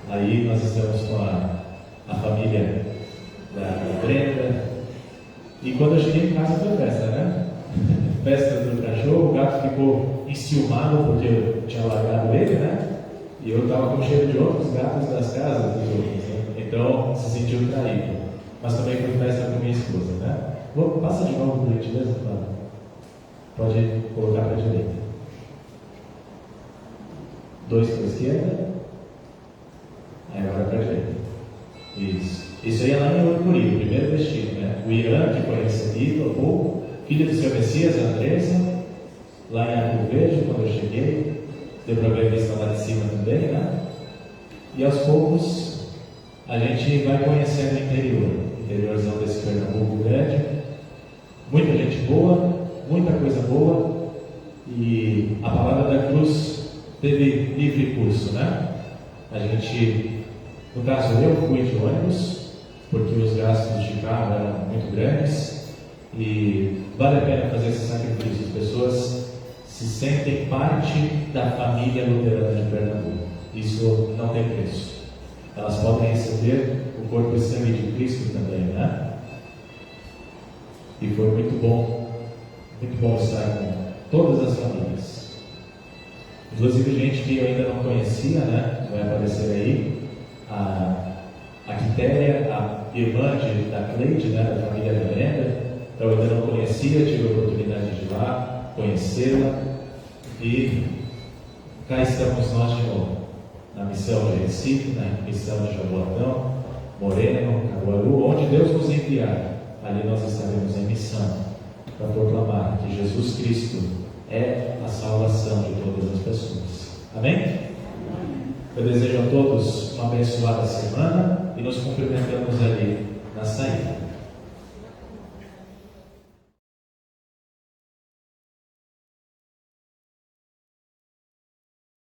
Aí nós estamos com a família da Brenda. E quando eu cheguei em casa foi festa, né? Festa do cachorro, o gato ficou enciumado porque eu tinha largado ele, né? E eu estava com cheiro de outros gatos das casas dos outros, né? Então se sentiu traído. Mas também foi festa com minha esposa, né? Passa de novo, por gentileza, Flávio. Pode colocar para a direita. 2 para a esquerda. Aí agora para a direita. Isso aí é lá em Urucuri, o primeiro destino, né? O Irã, que foi recebido há pouco, filho do seu Messias, Andressa, lá em Arco Verde, quando eu cheguei. Deu para ver a vista lá de cima também, né? E aos poucos a gente vai conhecendo o interiorzão desse Pernambuco grande. Muita gente boa, muita coisa boa, e a palavra da cruz teve livre curso, né? A gente, no caso eu fui de ônibus, porque os gastos de carro eram muito grandes, e vale a pena fazer esse sacrifício. As pessoas se sentem parte da família luterana de Pernambuco. Isso não tem preço. Elas podem receber o corpo e sangue de Cristo também, né? E foi muito bom estar com todas as famílias. Inclusive gente que eu ainda não conhecia, né? Vai aparecer aí. A Quitéria, a irmã da Cleide, né? Da família da Brenda. Eu ainda não conhecia, tive a oportunidade de ir lá, conhecê-la. E cá estamos nós de novo. Na missão de Recife, na missão de Jaboatão, Moreno, Caruaru, onde Deus nos enviar. Ali nós estaremos em missão para proclamar que Jesus Cristo é a salvação de todas as pessoas. Amém? Eu desejo a todos uma abençoada semana e nos cumprimentamos ali na saída.